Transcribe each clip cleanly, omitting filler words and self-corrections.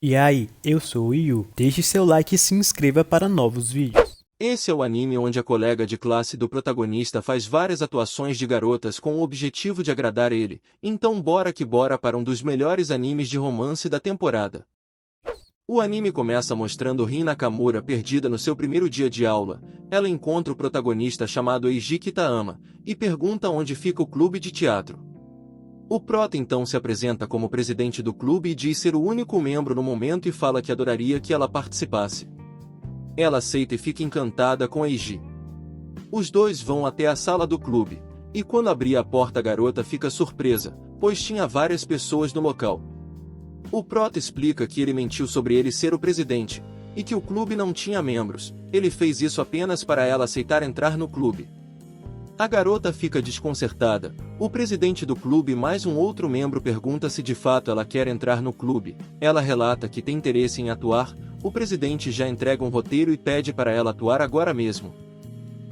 E aí, eu sou o Yu. Deixe seu like e se inscreva para novos vídeos. Esse é o anime onde a colega de classe do protagonista faz várias atuações de garotas com o objetivo de agradar ele. Então bora que bora para um dos melhores animes de romance da temporada. O anime começa mostrando Rin Nakamura perdida no seu primeiro dia de aula. Ela encontra o protagonista chamado Eiji Kitayama e pergunta onde fica o clube de teatro. O prota então se apresenta como presidente do clube e diz ser o único membro no momento e fala que adoraria que ela participasse. Ela aceita e fica encantada com Eiji. Os dois vão até a sala do clube, e quando abrir a porta a garota fica surpresa, pois tinha várias pessoas no local. O prota explica que ele mentiu sobre ele ser o presidente, e que o clube não tinha membros, ele fez isso apenas para ela aceitar entrar no clube. A garota fica desconcertada. O presidente do clube mais um outro membro pergunta se de fato ela quer entrar no clube. Ela relata que tem interesse em atuar. O presidente já entrega um roteiro e pede para ela atuar agora mesmo.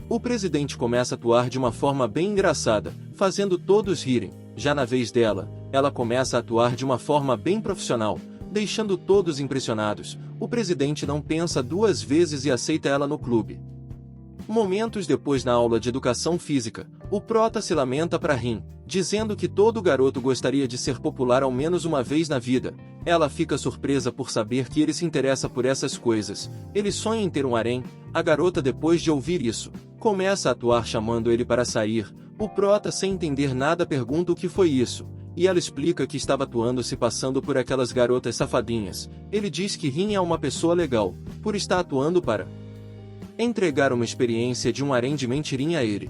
O presidente começa a atuar de uma forma bem engraçada, fazendo todos rirem. Já na vez dela, ela começa a atuar de uma forma bem profissional, deixando todos impressionados. O presidente não pensa duas vezes e aceita ela no clube. Momentos depois na aula de educação física, o prota se lamenta para Rin, dizendo que todo garoto gostaria de ser popular ao menos uma vez na vida. Ela fica surpresa por saber que ele se interessa por essas coisas. Ele sonha em ter um harém. A garota, depois de ouvir isso, começa a atuar chamando ele para sair. O prota, sem entender nada, pergunta o que foi isso, e ela explica que estava atuando se passando por aquelas garotas safadinhas. Ele diz que Rin é uma pessoa legal, por estar atuando para entregar uma experiência de um harém de mentirinha a ele.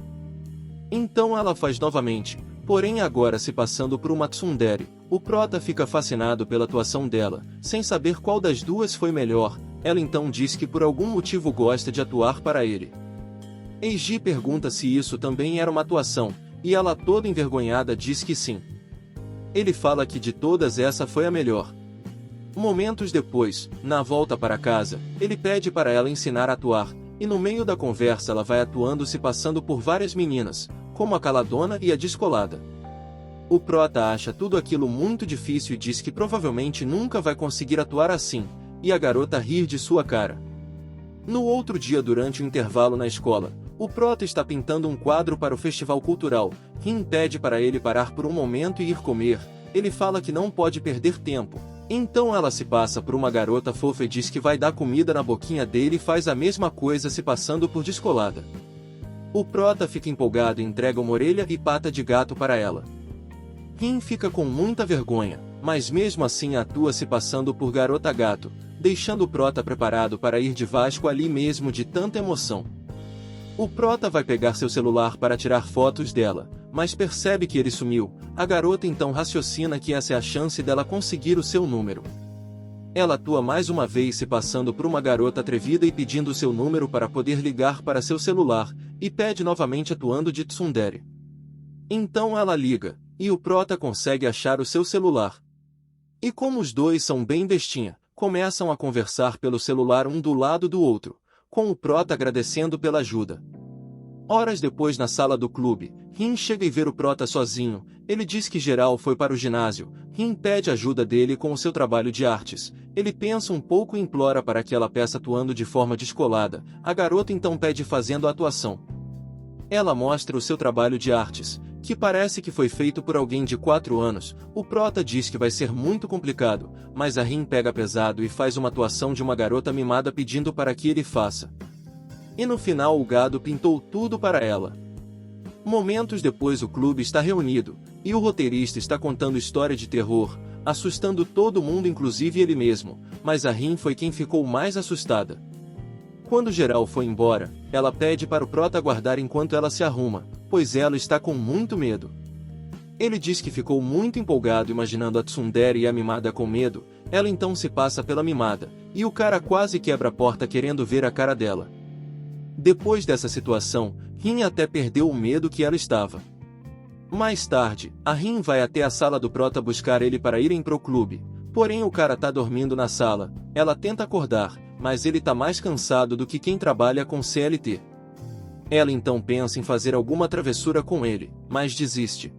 Então ela faz novamente, porém agora se passando por uma tsundere. O prota fica fascinado pela atuação dela, sem saber qual das duas foi melhor. Ela então diz que por algum motivo gosta de atuar para ele. Eiji pergunta se isso também era uma atuação, e ela toda envergonhada diz que sim. Ele fala que de todas essa foi a melhor. Momentos depois, na volta para casa, ele pede para ela ensinar a atuar. E no meio da conversa ela vai atuando se passando por várias meninas, como a caladona e a descolada. O prota acha tudo aquilo muito difícil e diz que provavelmente nunca vai conseguir atuar assim, e a garota rir de sua cara. No outro dia durante o intervalo na escola, o prota está pintando um quadro para o festival cultural. Rin pede para ele parar por um momento e ir comer. Ele fala que não pode perder tempo. Então ela se passa por uma garota fofa e diz que vai dar comida na boquinha dele e faz a mesma coisa se passando por descolada. O prota fica empolgado e entrega uma orelha e pata de gato para ela. Rin fica com muita vergonha, mas mesmo assim atua se passando por garota gato, deixando o prota preparado para ir de Vasco ali mesmo de tanta emoção. O prota vai pegar seu celular para tirar fotos dela, mas percebe que ele sumiu. A garota então raciocina que essa é a chance dela conseguir o seu número. Ela atua mais uma vez se passando por uma garota atrevida e pedindo seu número para poder ligar para seu celular, e pede novamente atuando de tsundere. Então ela liga, e o prota consegue achar o seu celular. E como os dois são bem bestinha, começam a conversar pelo celular um do lado do outro, com o prota agradecendo pela ajuda. Horas depois na sala do clube, Rin chega e vê o prota sozinho. Ele diz que geral foi para o ginásio. Rin pede ajuda dele com o seu trabalho de artes. Ele pensa um pouco e implora para que ela peça atuando de forma descolada. A garota então pede fazendo a atuação. Ela mostra o seu trabalho de artes, que parece que foi feito por alguém de 4 anos. O prota diz que vai ser muito complicado, mas a Rin pega pesado e faz uma atuação de uma garota mimada pedindo para que ele faça. E no final o gado pintou tudo para ela. Momentos depois o clube está reunido, e o roteirista está contando história de terror, assustando todo mundo inclusive ele mesmo, mas a Rin foi quem ficou mais assustada. Quando geral foi embora, ela pede para o prota aguardar enquanto ela se arruma, pois ela está com muito medo. Ele diz que ficou muito empolgado imaginando a tsundere e a mimada com medo. Ela então se passa pela mimada, e o cara quase quebra a porta querendo ver a cara dela. Depois dessa situação, Rin até perdeu o medo que ela estava. Mais tarde, a Rin vai até a sala do prota buscar ele para irem pro clube, porém o cara tá dormindo na sala. Ela tenta acordar, mas ele tá mais cansado do que quem trabalha com CLT. Ela então pensa em fazer alguma travessura com ele, mas desiste.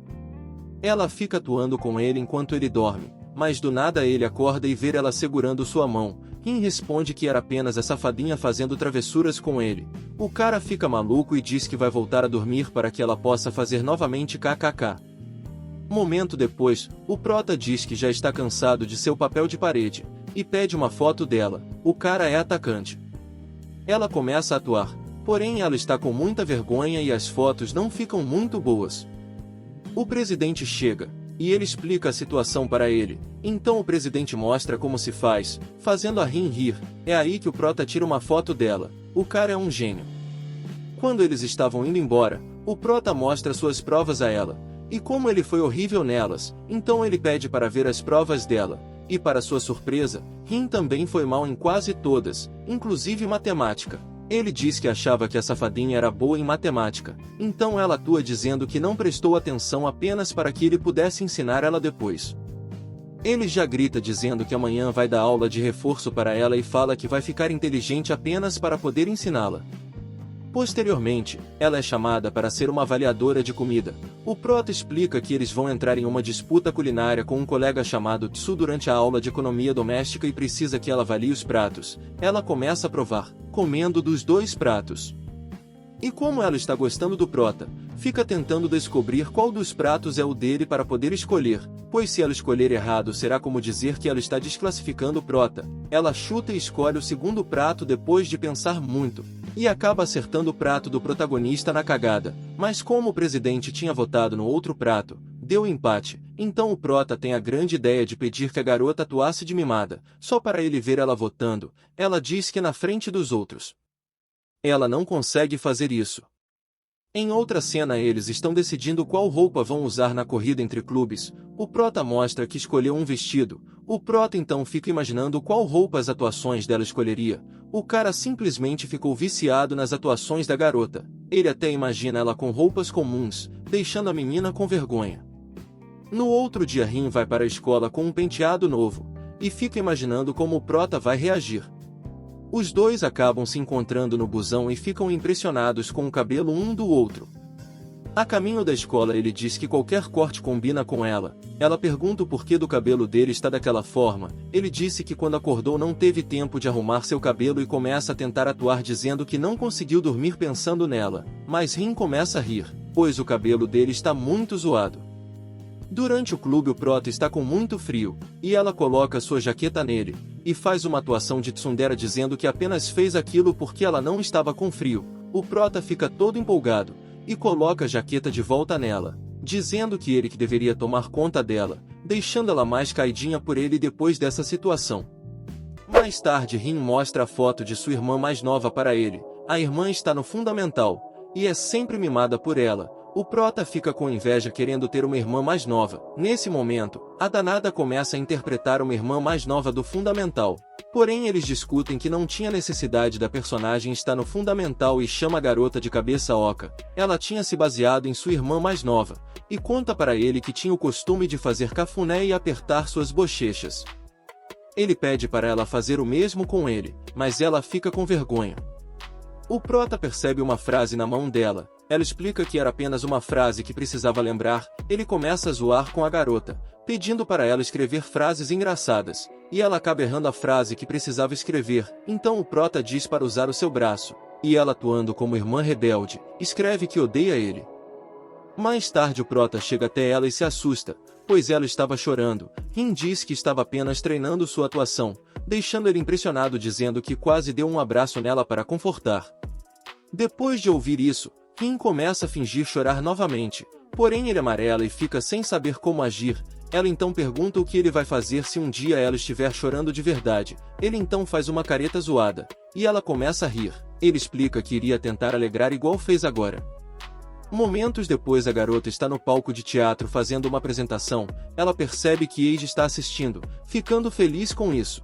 Ela fica atuando com ele enquanto ele dorme. mas do nada ele acorda e vê ela segurando sua mão. Rin responde que era apenas a safadinha fazendo travessuras com ele. O cara fica maluco e diz que vai voltar a dormir para que ela possa fazer novamente kkk. Momento depois, o prota diz que já está cansado de seu papel de parede, e pede uma foto dela. O cara é atacante. Ela começa a atuar, porém ela está com muita vergonha e as fotos não ficam muito boas. O presidente chega, e ele explica a situação para ele. Então o presidente mostra como se faz, fazendo a Rin rir. É aí que o prota tira uma foto dela. O cara é um gênio. Quando eles estavam indo embora, o prota mostra suas provas a ela. E como ele foi horrível nelas, então ele pede para ver as provas dela. E para sua surpresa, Rin também foi mal em quase todas, inclusive matemática. Ele diz que achava que a safadinha era boa em matemática, então ela atua dizendo que não prestou atenção apenas para que ele pudesse ensinar ela depois. Ele já grita dizendo que amanhã vai dar aula de reforço para ela e fala que vai ficar inteligente apenas para poder ensiná-la. Posteriormente, ela é chamada para ser uma avaliadora de comida. O prota explica que eles vão entrar em uma disputa culinária com um colega chamado Tsu durante a aula de economia doméstica e precisa que ela avalie os pratos. Ela começa a provar, comendo dos 2 pratos. E como ela está gostando do prota, fica tentando descobrir qual dos pratos é o dele para poder escolher, pois se ela escolher errado será como dizer que ela está desclassificando o prota. Ela chuta e escolhe o segundo prato depois de pensar muito, e acaba acertando o prato do protagonista na cagada, mas como o presidente tinha votado no outro prato, deu empate, então o prota tem a grande ideia de pedir que a garota atuasse de mimada, só para ele ver ela votando. Ela diz que na frente dos outros ela não consegue fazer isso. Em outra cena eles estão decidindo qual roupa vão usar na corrida entre clubes. O prota mostra que escolheu um vestido. O prota então fica imaginando qual roupa as atuações dela escolheria. O cara simplesmente ficou viciado nas atuações da garota. Ele até imagina ela com roupas comuns, deixando a menina com vergonha. No outro dia Rin vai para a escola com um penteado novo, e fica imaginando como o prota vai reagir. Os dois acabam se encontrando no busão e ficam impressionados com o cabelo um do outro. A caminho da escola ele diz que qualquer corte combina com ela. Ela pergunta o porquê do cabelo dele está daquela forma. Ele disse que quando acordou não teve tempo de arrumar seu cabelo e começa a tentar atuar dizendo que não conseguiu dormir pensando nela. Mas Rin começa a rir, pois o cabelo dele está muito zoado. Durante o clube o prota está com muito frio, e ela coloca sua jaqueta nele, e faz uma atuação de tsundere dizendo que apenas fez aquilo porque ela não estava com frio. O prota fica todo empolgado, e coloca a jaqueta de volta nela, dizendo que ele que deveria tomar conta dela, deixando ela mais caidinha por ele depois dessa situação. Mais tarde Rin mostra a foto de sua irmã mais nova para ele. A irmã está no fundamental, e é sempre mimada por ela. O prota fica com inveja querendo ter uma irmã mais nova. Nesse momento, a danada começa a interpretar uma irmã mais nova do fundamental. Porém eles discutem que não tinha necessidade da personagem estar no fundamental e chama a garota de cabeça oca. Ela tinha se baseado em sua irmã mais nova, e conta para ele que tinha o costume de fazer cafuné e apertar suas bochechas. Ele pede para ela fazer o mesmo com ele, mas ela fica com vergonha. O prota percebe uma frase na mão dela. Ela explica que era apenas uma frase que precisava lembrar. Ele começa a zoar com a garota, pedindo para ela escrever frases engraçadas, e ela acaba errando a frase que precisava escrever. Então o prota diz para usar o seu braço, e ela, atuando como irmã rebelde, escreve que odeia ele. Mais tarde o prota chega até ela e se assusta, pois ela estava chorando. Rin diz que estava apenas treinando sua atuação, deixando ele impressionado dizendo que quase deu um abraço nela para confortar. Depois de ouvir isso, Rin começa a fingir chorar novamente, porém ele amarela e fica sem saber como agir. Ela então pergunta o que ele vai fazer se um dia ela estiver chorando de verdade. Ele então faz uma careta zoada, e ela começa a rir. Ele explica que iria tentar alegrar igual fez agora. Momentos depois a garota está no palco de teatro fazendo uma apresentação. Ela percebe que Eiji está assistindo, ficando feliz com isso.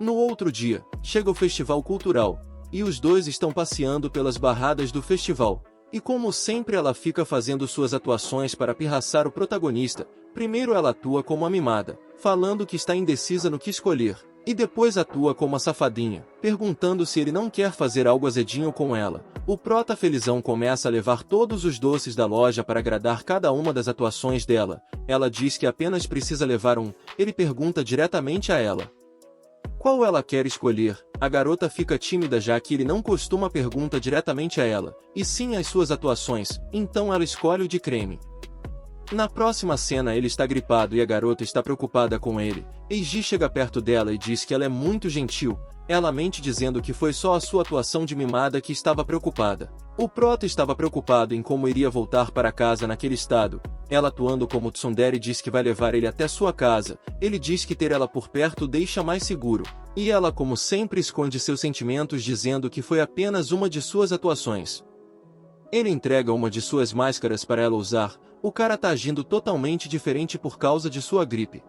No outro dia, chega o festival cultural, e os dois estão passeando pelas barradas do festival. E como sempre ela fica fazendo suas atuações para pirraçar o protagonista. Primeiro ela atua como a mimada, falando que está indecisa no que escolher. E depois atua como a safadinha, perguntando se ele não quer fazer algo azedinho com ela. O prota felizão começa a levar todos os doces da loja para agradar cada uma das atuações dela. Ela diz que apenas precisa levar um. Ele pergunta diretamente a ela qual ela quer escolher. A garota fica tímida já que ele não costuma perguntar diretamente a ela, e sim as suas atuações, então ela escolhe o de creme. Na próxima cena ele está gripado e a garota está preocupada com ele. Eiji chega perto dela e diz que ela é muito gentil. Ela mente dizendo que foi só a sua atuação de mimada que estava preocupada. O prota estava preocupado em como iria voltar para casa naquele estado. Ela atuando como tsundere diz que vai levar ele até sua casa. Ele diz que ter ela por perto deixa mais seguro. E ela como sempre esconde seus sentimentos dizendo que foi apenas uma de suas atuações. Ele entrega uma de suas máscaras para ela usar. O cara tá agindo totalmente diferente por causa de sua gripe.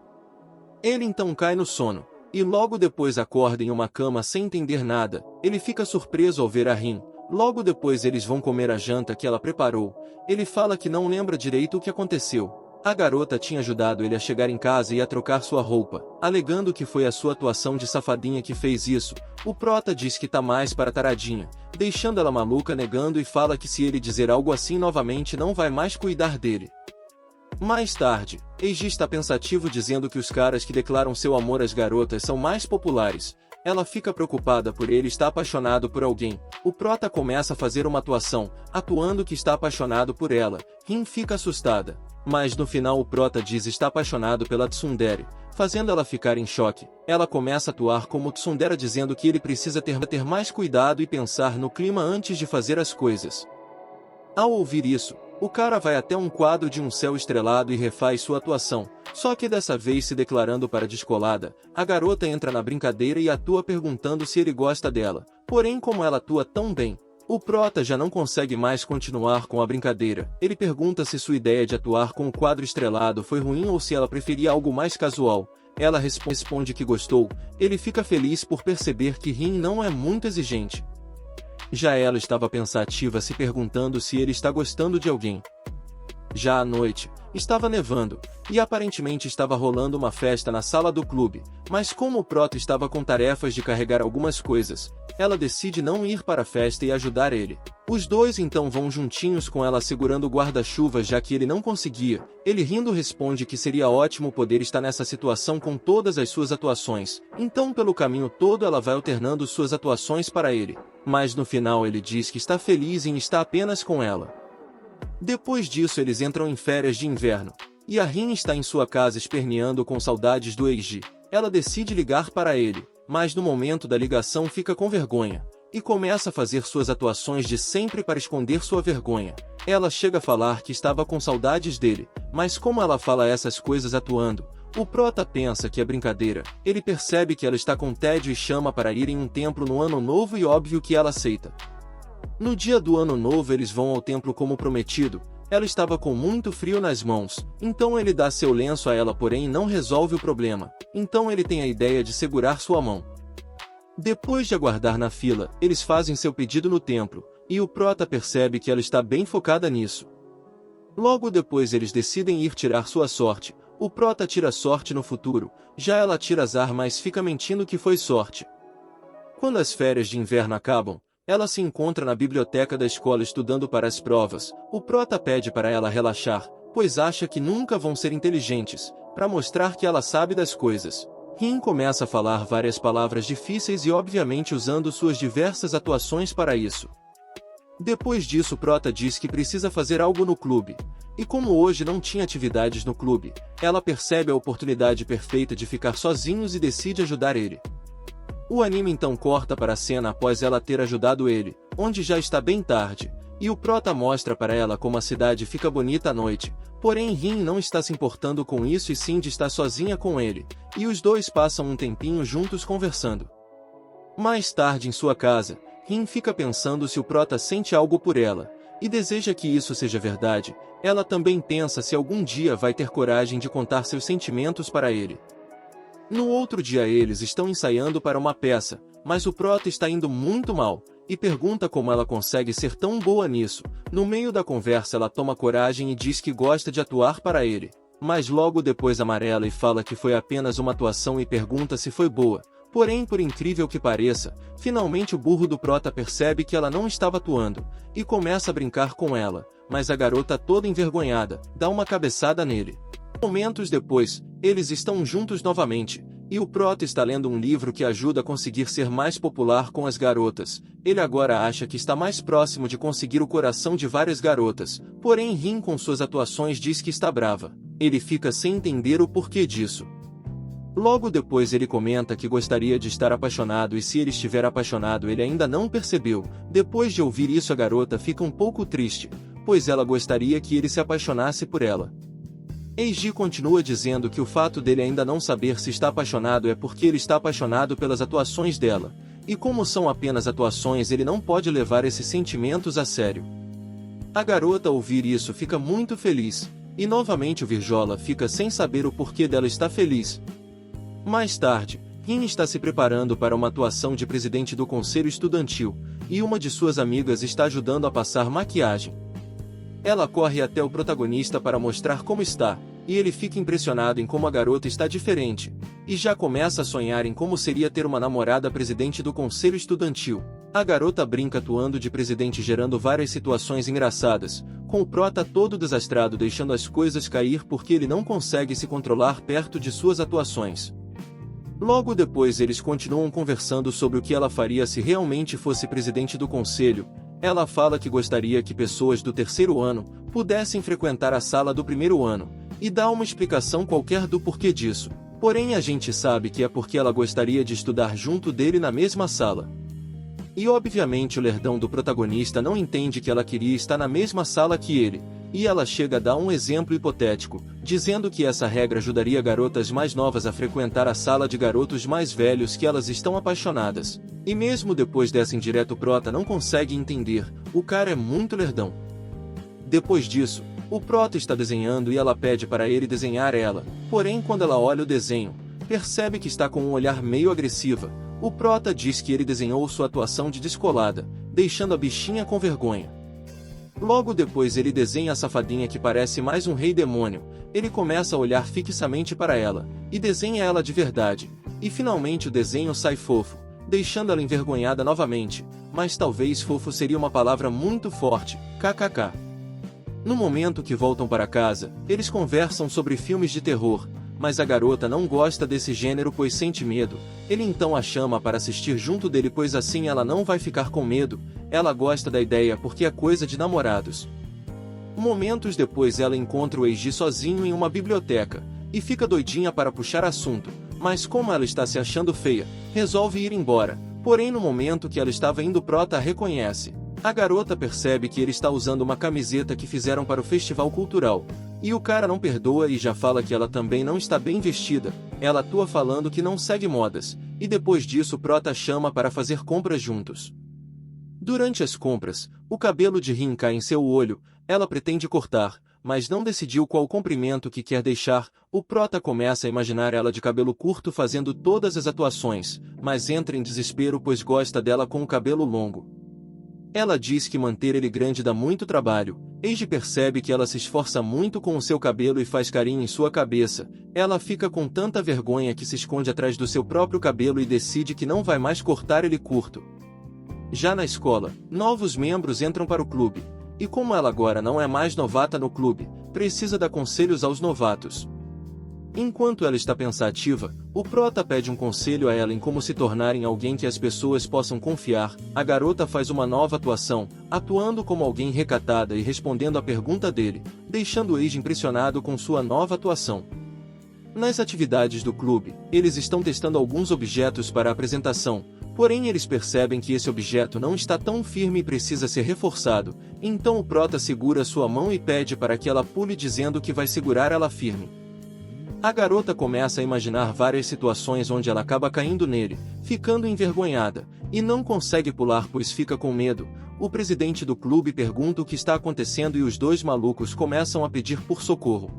Ele então cai no sono, e logo depois acorda em uma cama sem entender nada. Ele fica surpreso ao ver a Rin. Logo depois eles vão comer a janta que ela preparou. Ele fala que não lembra direito o que aconteceu. A garota tinha ajudado ele a chegar em casa e a trocar sua roupa, alegando que foi a sua atuação de safadinha que fez isso. O prota diz que tá mais para taradinha, deixando ela maluca negando e fala que se ele dizer algo assim novamente não vai mais cuidar dele. Mais tarde, Eiji está pensativo dizendo que os caras que declaram seu amor às garotas são mais populares. Ela fica preocupada por ele estar apaixonado por alguém. O prota começa a fazer uma atuação, atuando que está apaixonado por ela. Rin fica assustada. Mas no final o prota diz estar apaixonado pela tsundere, fazendo ela ficar em choque. Ela começa a atuar como tsundere dizendo que ele precisa ter mais cuidado e pensar no clima antes de fazer as coisas. Ao ouvir isso, o cara vai até um quadro de um céu estrelado e refaz sua atuação, só que dessa vez se declarando para descolada. A garota entra na brincadeira e atua perguntando se ele gosta dela, porém como ela atua tão bem, o prota já não consegue mais continuar com a brincadeira. Ele pergunta se sua ideia de atuar com o quadro estrelado foi ruim ou se ela preferia algo mais casual. Ela responde que gostou. Ele fica feliz por perceber que Rin não é muito exigente. Já ela estava pensativa se perguntando se ele está gostando de alguém. Já à noite, estava nevando, e aparentemente estava rolando uma festa na sala do clube, mas como o prota estava com tarefas de carregar algumas coisas, ela decide não ir para a festa e ajudar ele. Os dois então vão juntinhos com ela segurando o guarda-chuva já que ele não conseguia. Ele rindo responde que seria ótimo poder estar nessa situação com todas as suas atuações, então pelo caminho todo ela vai alternando suas atuações para ele. Mas no final ele diz que está feliz em estar apenas com ela. Depois disso eles entram em férias de inverno, e a Rin está em sua casa esperneando com saudades do Eiji. Ela decide ligar para ele, mas no momento da ligação fica com vergonha, e começa a fazer suas atuações de sempre para esconder sua vergonha. Ela chega a falar que estava com saudades dele, mas como ela fala essas coisas atuando, o prota pensa que é brincadeira. Ele percebe que ela está com tédio e chama para ir em um templo no ano novo e óbvio que ela aceita. No dia do ano novo eles vão ao templo como prometido. Ela estava com muito frio nas mãos, então ele dá seu lenço a ela porém não resolve o problema. Então ele tem a ideia de segurar sua mão. Depois de aguardar na fila, eles fazem seu pedido no templo, e o prota percebe que ela está bem focada nisso. Logo depois eles decidem ir tirar sua sorte. O prota tira sorte no futuro, já ela tira azar mas fica mentindo que foi sorte. Quando as férias de inverno acabam, ela se encontra na biblioteca da escola estudando para as provas. O prota pede para ela relaxar, pois acha que nunca vão ser inteligentes, para mostrar que ela sabe das coisas. Rin começa a falar várias palavras difíceis e obviamente usando suas diversas atuações para isso. Depois disso o prota diz que precisa fazer algo no clube. E como hoje não tinha atividades no clube, ela percebe a oportunidade perfeita de ficar sozinhos e decide ajudar ele. O anime então corta para a cena após ela ter ajudado ele, onde já está bem tarde, e o prota mostra para ela como a cidade fica bonita à noite, porém Rin não está se importando com isso e sim de estar sozinha com ele, e os dois passam um tempinho juntos conversando. Mais tarde em sua casa, Rin fica pensando se o prota sente algo por ela, e deseja que isso seja verdade. Ela também pensa se algum dia vai ter coragem de contar seus sentimentos para ele. No outro dia eles estão ensaiando para uma peça, mas o prota está indo muito mal, e pergunta como ela consegue ser tão boa nisso. No meio da conversa ela toma coragem e diz que gosta de atuar para ele, mas logo depois amarela e fala que foi apenas uma atuação e pergunta se foi boa, Porém, por incrível que pareça, finalmente o burro do prota percebe que ela não estava atuando, e começa a brincar com ela, mas a garota toda envergonhada, dá uma cabeçada nele. Momentos depois, eles estão juntos novamente, e o prota está lendo um livro que ajuda a conseguir ser mais popular com as garotas. Ele agora acha que está mais próximo de conseguir o coração de várias garotas, porém Rin com suas atuações diz que está brava. Ele fica sem entender o porquê disso. Logo depois ele comenta que gostaria de estar apaixonado e se ele estiver apaixonado ele ainda não percebeu. Depois de ouvir isso a garota fica um pouco triste, pois ela gostaria que ele se apaixonasse por ela. Eiji continua dizendo que o fato dele ainda não saber se está apaixonado é porque ele está apaixonado pelas atuações dela, e como são apenas atuações ele não pode levar esses sentimentos a sério. A garota ao ouvir isso fica muito feliz, e novamente o Virjola fica sem saber o porquê dela estar feliz. Mais tarde, Rin está se preparando para uma atuação de presidente do conselho estudantil, e uma de suas amigas está ajudando a passar maquiagem. Ela corre até o protagonista para mostrar como está, e ele fica impressionado em como a garota está diferente, e já começa a sonhar em como seria ter uma namorada presidente do conselho estudantil. A garota brinca atuando de presidente gerando várias situações engraçadas, com o prota todo desastrado deixando as coisas cair porque ele não consegue se controlar perto de suas atuações. Logo depois eles continuam conversando sobre o que ela faria se realmente fosse presidente do conselho. Ela fala que gostaria que pessoas do terceiro ano pudessem frequentar a sala do primeiro ano, e dá uma explicação qualquer do porquê disso. Porém a gente sabe que é porque ela gostaria de estudar junto dele na mesma sala. E obviamente o lerdão do protagonista não entende que ela queria estar na mesma sala que ele, e ela chega a dar um exemplo hipotético, dizendo que essa regra ajudaria garotas mais novas a frequentar a sala de garotos mais velhos que elas estão apaixonadas. E mesmo depois dessa indireta o prota não consegue entender, o cara é muito lerdão. Depois disso, o prota está desenhando e ela pede para ele desenhar ela, porém quando ela olha o desenho, percebe que está com um olhar meio agressiva. O prota diz que ele desenhou sua atuação de descolada, deixando a bichinha com vergonha. Logo depois ele desenha a safadinha que parece mais um rei demônio, ele começa a olhar fixamente para ela, e desenha ela de verdade, e finalmente o desenho sai fofo, deixando ela envergonhada novamente, mas talvez fofo seria uma palavra muito forte, kkk. No momento que voltam para casa, eles conversam sobre filmes de terror, mas a garota não gosta desse gênero pois sente medo. Ele então a chama para assistir junto dele pois assim ela não vai ficar com medo. Ela gosta da ideia porque é coisa de namorados. Momentos depois ela encontra o Eiji sozinho em uma biblioteca, e fica doidinha para puxar assunto, mas como ela está se achando feia, resolve ir embora. Porém no momento que ela estava indo o prota a reconhece. A garota percebe que ele está usando uma camiseta que fizeram para o festival cultural, e o cara não perdoa e já fala que ela também não está bem vestida. Ela atua falando que não segue modas, e depois disso o prota chama para fazer compras juntos. Durante as compras, o cabelo de Rin cai em seu olho, ela pretende cortar, mas não decidiu qual comprimento que quer deixar. O prota começa a imaginar ela de cabelo curto fazendo todas as atuações, mas entra em desespero pois gosta dela com o cabelo longo. Ela diz que manter ele grande dá muito trabalho. Eiji percebe que ela se esforça muito com o seu cabelo e faz carinho em sua cabeça. Ela fica com tanta vergonha que se esconde atrás do seu próprio cabelo e decide que não vai mais cortar ele curto. Já na escola, novos membros entram para o clube, e como ela agora não é mais novata no clube, precisa dar conselhos aos novatos. Enquanto ela está pensativa, o prota pede um conselho a ela em como se tornar em alguém que as pessoas possam confiar. A garota faz uma nova atuação, atuando como alguém recatada e respondendo à pergunta dele, deixando o Eiji impressionado com sua nova atuação. Nas atividades do clube, eles estão testando alguns objetos para a apresentação, porém eles percebem que esse objeto não está tão firme e precisa ser reforçado, então o prota segura sua mão e pede para que ela pule dizendo que vai segurar ela firme. A garota começa a imaginar várias situações onde ela acaba caindo nele, ficando envergonhada, e não consegue pular pois fica com medo. O presidente do clube pergunta o que está acontecendo e os dois malucos começam a pedir por socorro.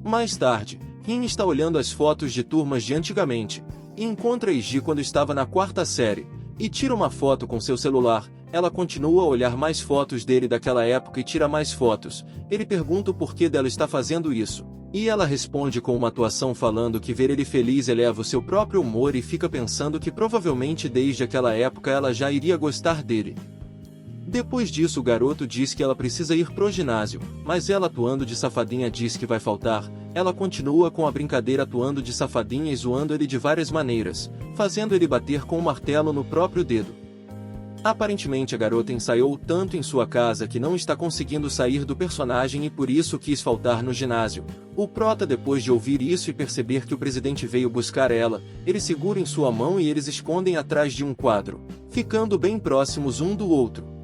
Mais tarde, Rin está olhando as fotos de turmas de antigamente, e encontra Eiji quando estava na quarta série, e tira uma foto com seu celular. Ela continua a olhar mais fotos dele daquela época e tira mais fotos. Ele pergunta o porquê dela está fazendo isso. E ela responde com uma atuação falando que ver ele feliz eleva o seu próprio humor e fica pensando que provavelmente desde aquela época ela já iria gostar dele. Depois disso o garoto diz que ela precisa ir pro ginásio, mas ela atuando de safadinha diz que vai faltar. Ela continua com a brincadeira atuando de safadinha e zoando ele de várias maneiras, fazendo ele bater com o martelo no próprio dedo. Aparentemente a garota ensaiou tanto em sua casa que não está conseguindo sair do personagem e por isso quis faltar no ginásio. O prota, depois de ouvir isso e perceber que o presidente veio buscar ela, ele segura em sua mão e eles escondem atrás de um quadro, ficando bem próximos um do outro.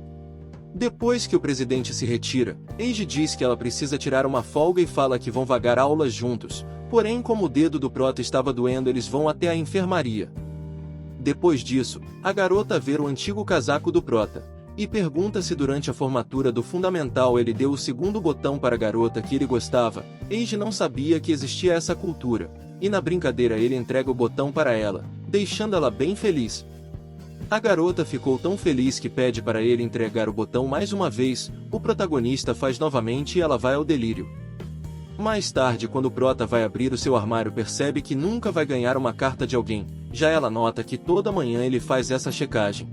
Depois que o presidente se retira, Eiji diz que ela precisa tirar uma folga e fala que vão vagar aulas juntos, porém como o dedo do prota estava doendo eles vão até a enfermaria. Depois disso, a garota vê o antigo casaco do prota, e pergunta se durante a formatura do fundamental ele deu o segundo botão para a garota que ele gostava. Eiji não sabia que existia essa cultura, e na brincadeira ele entrega o botão para ela, deixando ela bem feliz. A garota ficou tão feliz que pede para ele entregar o botão mais uma vez, o protagonista faz novamente e ela vai ao delírio. Mais tarde, quando o prota vai abrir o seu armário, percebe que nunca vai ganhar uma carta de alguém, já ela nota que toda manhã ele faz essa checagem.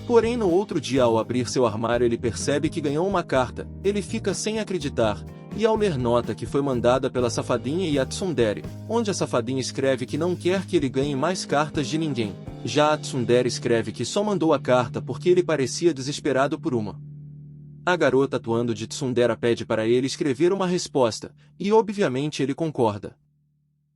Porém no outro dia ao abrir seu armário ele percebe que ganhou uma carta, ele fica sem acreditar, e ao ler nota que foi mandada pela safadinha e a tsundere, onde a safadinha escreve que não quer que ele ganhe mais cartas de ninguém, já a tsundere escreve que só mandou a carta porque ele parecia desesperado por uma. A garota atuando de tsundere pede para ele escrever uma resposta, e obviamente ele concorda.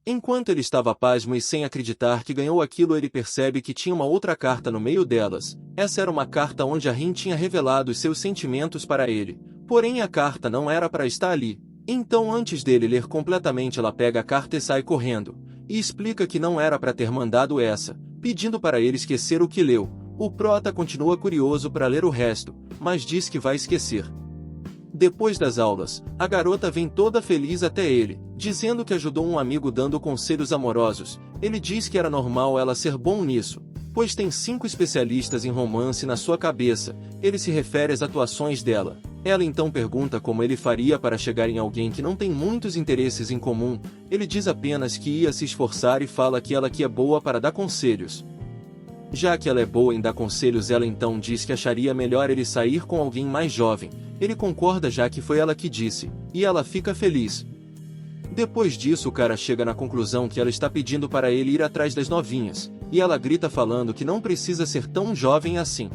Enquanto ele estava pasmo e sem acreditar que ganhou aquilo, ele percebe que tinha uma outra carta no meio delas. Essa era uma carta onde a Rin tinha revelado os seus sentimentos para ele, porém a carta não era para estar ali. Então antes dele ler completamente ela pega a carta e sai correndo, e explica que não era para ter mandado essa, pedindo para ele esquecer o que leu. O prota continua curioso para ler o resto, mas diz que vai esquecer. Depois das aulas, a garota vem toda feliz até ele, dizendo que ajudou um amigo dando conselhos amorosos. Ele diz que era normal ela ser bom nisso, pois tem 5 especialistas em romance na sua cabeça. Ele se refere às atuações dela. Ela então pergunta como ele faria para chegar em alguém que não tem muitos interesses em comum. Ele diz apenas que ia se esforçar e fala que ela que é boa para dar conselhos. Já que ela é boa em dar conselhos, ela então diz que acharia melhor ele sair com alguém mais jovem. Ele concorda já que foi ela que disse, e ela fica feliz. Depois disso o cara chega na conclusão que ela está pedindo para ele ir atrás das novinhas, e ela grita falando que não precisa ser tão jovem assim.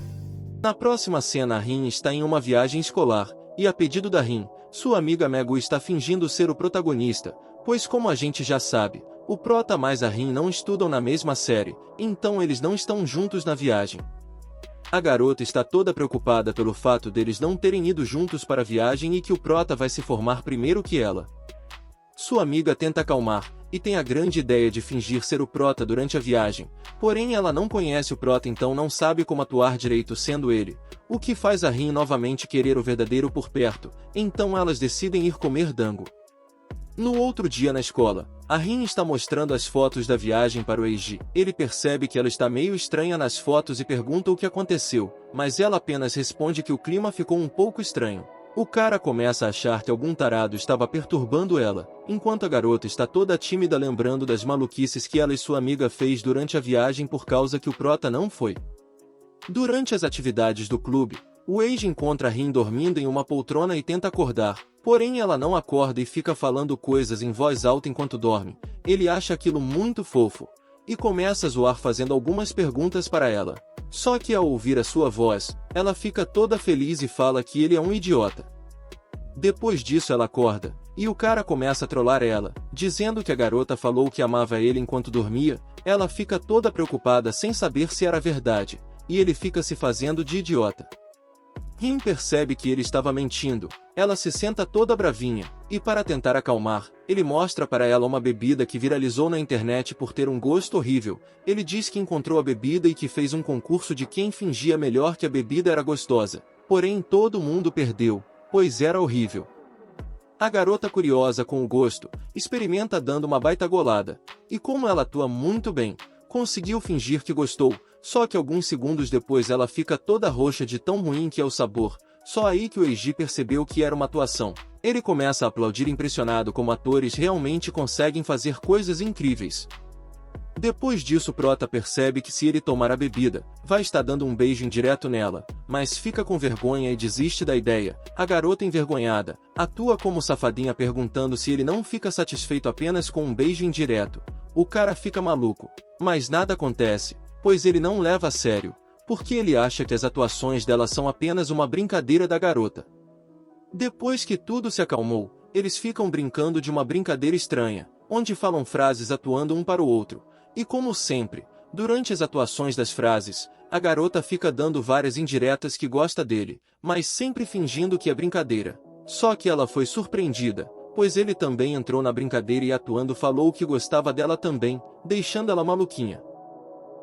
Na próxima cena a Rin está em uma viagem escolar, e a pedido da Rin, sua amiga Megu está fingindo ser o protagonista, pois como a gente já sabe, o prota mais a Rin não estudam na mesma série, então eles não estão juntos na viagem. A garota está toda preocupada pelo fato deles não terem ido juntos para a viagem e que o prota vai se formar primeiro que ela. Sua amiga tenta acalmar, e tem a grande ideia de fingir ser o prota durante a viagem, porém ela não conhece o prota então não sabe como atuar direito sendo ele, o que faz a Rin novamente querer o verdadeiro por perto, então elas decidem ir comer dango. No outro dia na escola, a Rin está mostrando as fotos da viagem para o Eiji. Ele percebe que ela está meio estranha nas fotos e pergunta o que aconteceu, mas ela apenas responde que o clima ficou um pouco estranho. O cara começa a achar que algum tarado estava perturbando ela, enquanto a garota está toda tímida lembrando das maluquices que ela e sua amiga fez durante a viagem por causa que o prota não foi. Durante as atividades do clube, o Eiji encontra a Rin dormindo em uma poltrona e tenta acordar, porém ela não acorda e fica falando coisas em voz alta enquanto dorme. Ele acha aquilo muito fofo, e começa a zoar fazendo algumas perguntas para ela. Só que ao ouvir a sua voz, ela fica toda feliz e fala que ele é um idiota. Depois disso ela acorda, e o cara começa a trollar ela, dizendo que a garota falou que amava ele enquanto dormia. Ela fica toda preocupada sem saber se era verdade, e ele fica se fazendo de idiota. Rin percebe que ele estava mentindo, ela se senta toda bravinha, e para tentar acalmar, ele mostra para ela uma bebida que viralizou na internet por ter um gosto horrível. Ele diz que encontrou a bebida e que fez um concurso de quem fingia melhor que a bebida era gostosa, porém todo mundo perdeu, pois era horrível. A garota curiosa com o gosto, experimenta dando uma baita golada, e como ela atua muito bem, conseguiu fingir que gostou. Só que alguns segundos depois ela fica toda roxa de tão ruim que é o sabor. Só aí que o Eiji percebeu que era uma atuação. Ele começa a aplaudir impressionado como atores realmente conseguem fazer coisas incríveis. Depois disso, Prota percebe que se ele tomar a bebida, vai estar dando um beijo indireto nela, mas fica com vergonha e desiste da ideia. A garota envergonhada atua como safadinha perguntando se ele não fica satisfeito apenas com um beijo indireto. O cara fica maluco, mas nada acontece, pois ele não leva a sério, porque ele acha que as atuações dela são apenas uma brincadeira da garota. Depois que tudo se acalmou, eles ficam brincando de uma brincadeira estranha, onde falam frases atuando um para o outro. E como sempre, durante as atuações das frases, a garota fica dando várias indiretas que gosta dele, mas sempre fingindo que é brincadeira. Só que ela foi surpreendida, pois ele também entrou na brincadeira e atuando falou que gostava dela também, deixando ela maluquinha.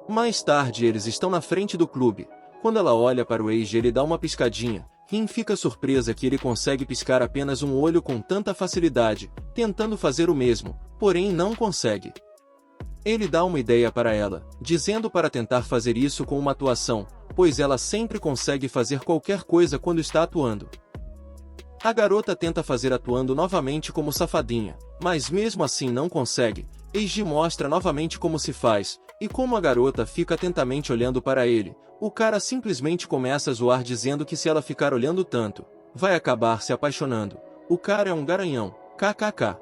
Mais tarde eles estão na frente do clube. Quando ela olha para o ex, ele dá uma piscadinha. Rin fica surpresa que ele consegue piscar apenas um olho com tanta facilidade, tentando fazer o mesmo, porém não consegue. Ele dá uma ideia para ela, dizendo para tentar fazer isso com uma atuação, pois ela sempre consegue fazer qualquer coisa quando está atuando. A garota tenta fazer atuando novamente como safadinha, mas mesmo assim não consegue. Eiji mostra novamente como se faz, e como a garota fica atentamente olhando para ele, o cara simplesmente começa a zoar dizendo que se ela ficar olhando tanto, vai acabar se apaixonando. O cara é um garanhão, kkk.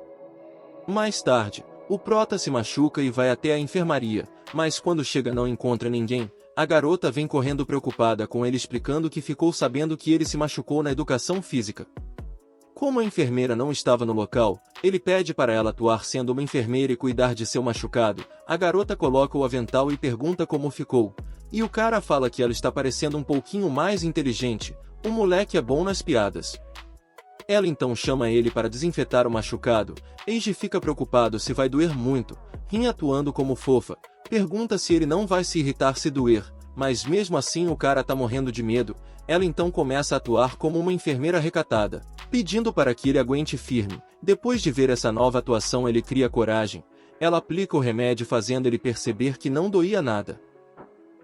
Mais tarde, o Prota se machuca e vai até a enfermaria, mas quando chega não encontra ninguém. A garota vem correndo preocupada com ele explicando que ficou sabendo que ele se machucou na educação física. Como a enfermeira não estava no local, ele pede para ela atuar sendo uma enfermeira e cuidar de seu machucado. A garota coloca o avental e pergunta como ficou. E o cara fala que ela está parecendo um pouquinho mais inteligente, o moleque é bom nas piadas. Ela então chama ele para desinfetar o machucado. Eiji fica preocupado se vai doer muito. Rin, atuando como fofa, pergunta se ele não vai se irritar se doer, mas mesmo assim o cara tá morrendo de medo. Ela então começa a atuar como uma enfermeira recatada, pedindo para que ele aguente firme. Depois de ver essa nova atuação, ele cria coragem. Ela aplica o remédio fazendo ele perceber que não doía nada.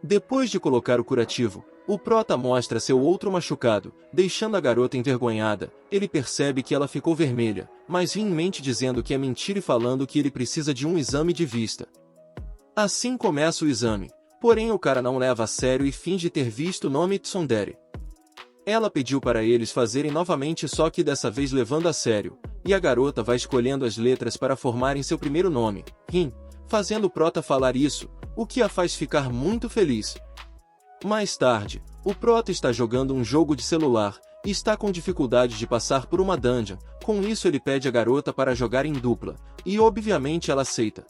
Depois de colocar o curativo, o Prota mostra seu outro machucado, deixando a garota envergonhada. Ele percebe que ela ficou vermelha, mas Rin mente dizendo que é mentira e falando que ele precisa de um exame de vista. Assim começa o exame, porém o cara não leva a sério e finge ter visto o nome Tsundere. Ela pediu para eles fazerem novamente, só que dessa vez levando a sério, e a garota vai escolhendo as letras para formarem seu primeiro nome, Rin, fazendo o Prota falar isso, o que a faz ficar muito feliz. Mais tarde, o Prota está jogando um jogo de celular, e está com dificuldade de passar por uma dungeon. Com isso ele pede a garota para jogar em dupla, e obviamente ela aceita.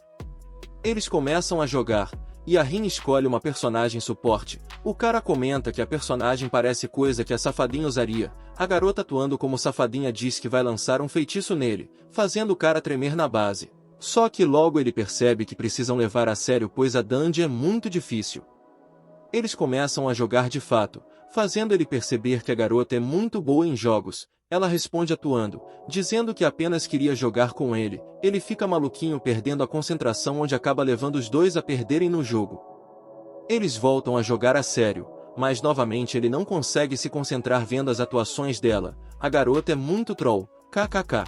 Eles começam a jogar, e a Rin escolhe uma personagem suporte. O cara comenta que a personagem parece coisa que a safadinha usaria. A garota, atuando como safadinha, diz que vai lançar um feitiço nele, fazendo o cara tremer na base. Só que logo ele percebe que precisam levar a sério, pois a dungeon é muito difícil. Eles começam a jogar de fato, fazendo ele perceber que a garota é muito boa em jogos. Ela responde atuando, dizendo que apenas queria jogar com ele. Ele fica maluquinho, perdendo a concentração, onde acaba levando os dois a perderem no jogo. Eles voltam a jogar a sério, mas novamente ele não consegue se concentrar vendo as atuações dela. A garota é muito troll, kkk.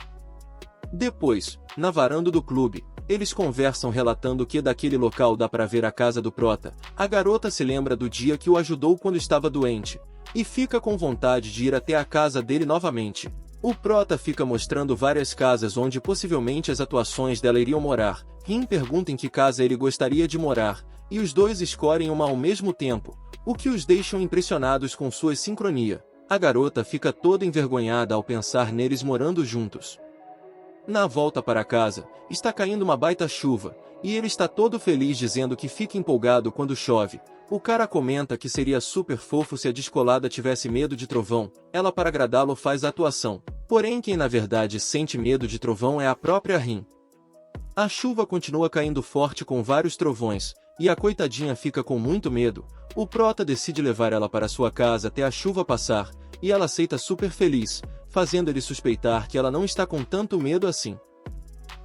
Depois, na varanda do clube, eles conversam relatando que daquele local dá para ver a casa do Prota. A garota se lembra do dia que o ajudou quando estava doente, e fica com vontade de ir até a casa dele novamente. O Prota fica mostrando várias casas onde possivelmente as atuações dela iriam morar. Rin pergunta em que casa ele gostaria de morar, e os dois escolhem uma ao mesmo tempo, o que os deixam impressionados com sua sincronia. A garota fica toda envergonhada ao pensar neles morando juntos. Na volta para casa, está caindo uma baita chuva, e ele está todo feliz dizendo que fica empolgado quando chove. O cara comenta que seria super fofo se a descolada tivesse medo de trovão. Ela, para agradá-lo, faz a atuação. Porém quem na verdade sente medo de trovão é a própria Rin. A chuva continua caindo forte com vários trovões, e a coitadinha fica com muito medo. O Prota decide levar ela para sua casa até a chuva passar, e ela aceita super feliz, fazendo ele suspeitar que ela não está com tanto medo assim.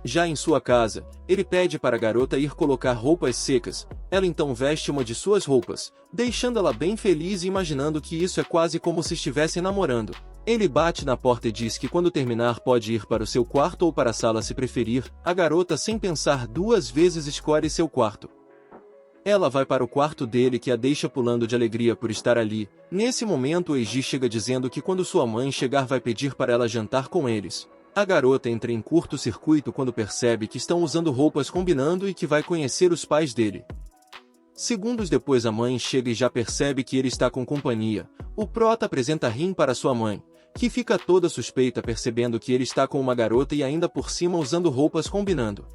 Já em sua casa, ele pede para a garota ir colocar roupas secas. Ela então veste uma de suas roupas, deixando ela bem feliz e imaginando que isso é quase como se estivessem namorando. Ele bate na porta e diz que quando terminar pode ir para o seu quarto ou para a sala se preferir. A garota, sem pensar duas vezes, escolhe seu quarto. Ela vai para o quarto dele, que a deixa pulando de alegria por estar ali. Nesse momento, Eiji chega dizendo que quando sua mãe chegar vai pedir para ela jantar com eles. A garota entra em curto-circuito quando percebe que estão usando roupas combinando e que vai conhecer os pais dele. Segundos depois, a mãe chega e já percebe que ele está com companhia. O prota apresenta Rin para sua mãe, que fica toda suspeita percebendo que ele está com uma garota e ainda por cima usando roupas combinando.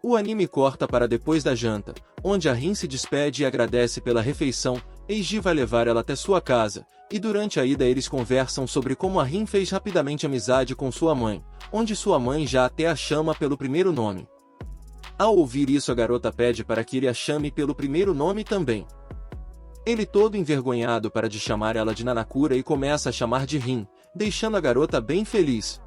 O anime corta para depois da janta, onde a Rin se despede e agradece pela refeição. Eiji vai levar ela até sua casa, e durante a ida eles conversam sobre como a Rin fez rapidamente amizade com sua mãe, onde sua mãe já até a chama pelo primeiro nome. Ao ouvir isso, a garota pede para que ele a chame pelo primeiro nome também. Ele, todo envergonhado, para de chamar ela de Nanakura e começa a chamar de Rin, deixando a garota bem feliz.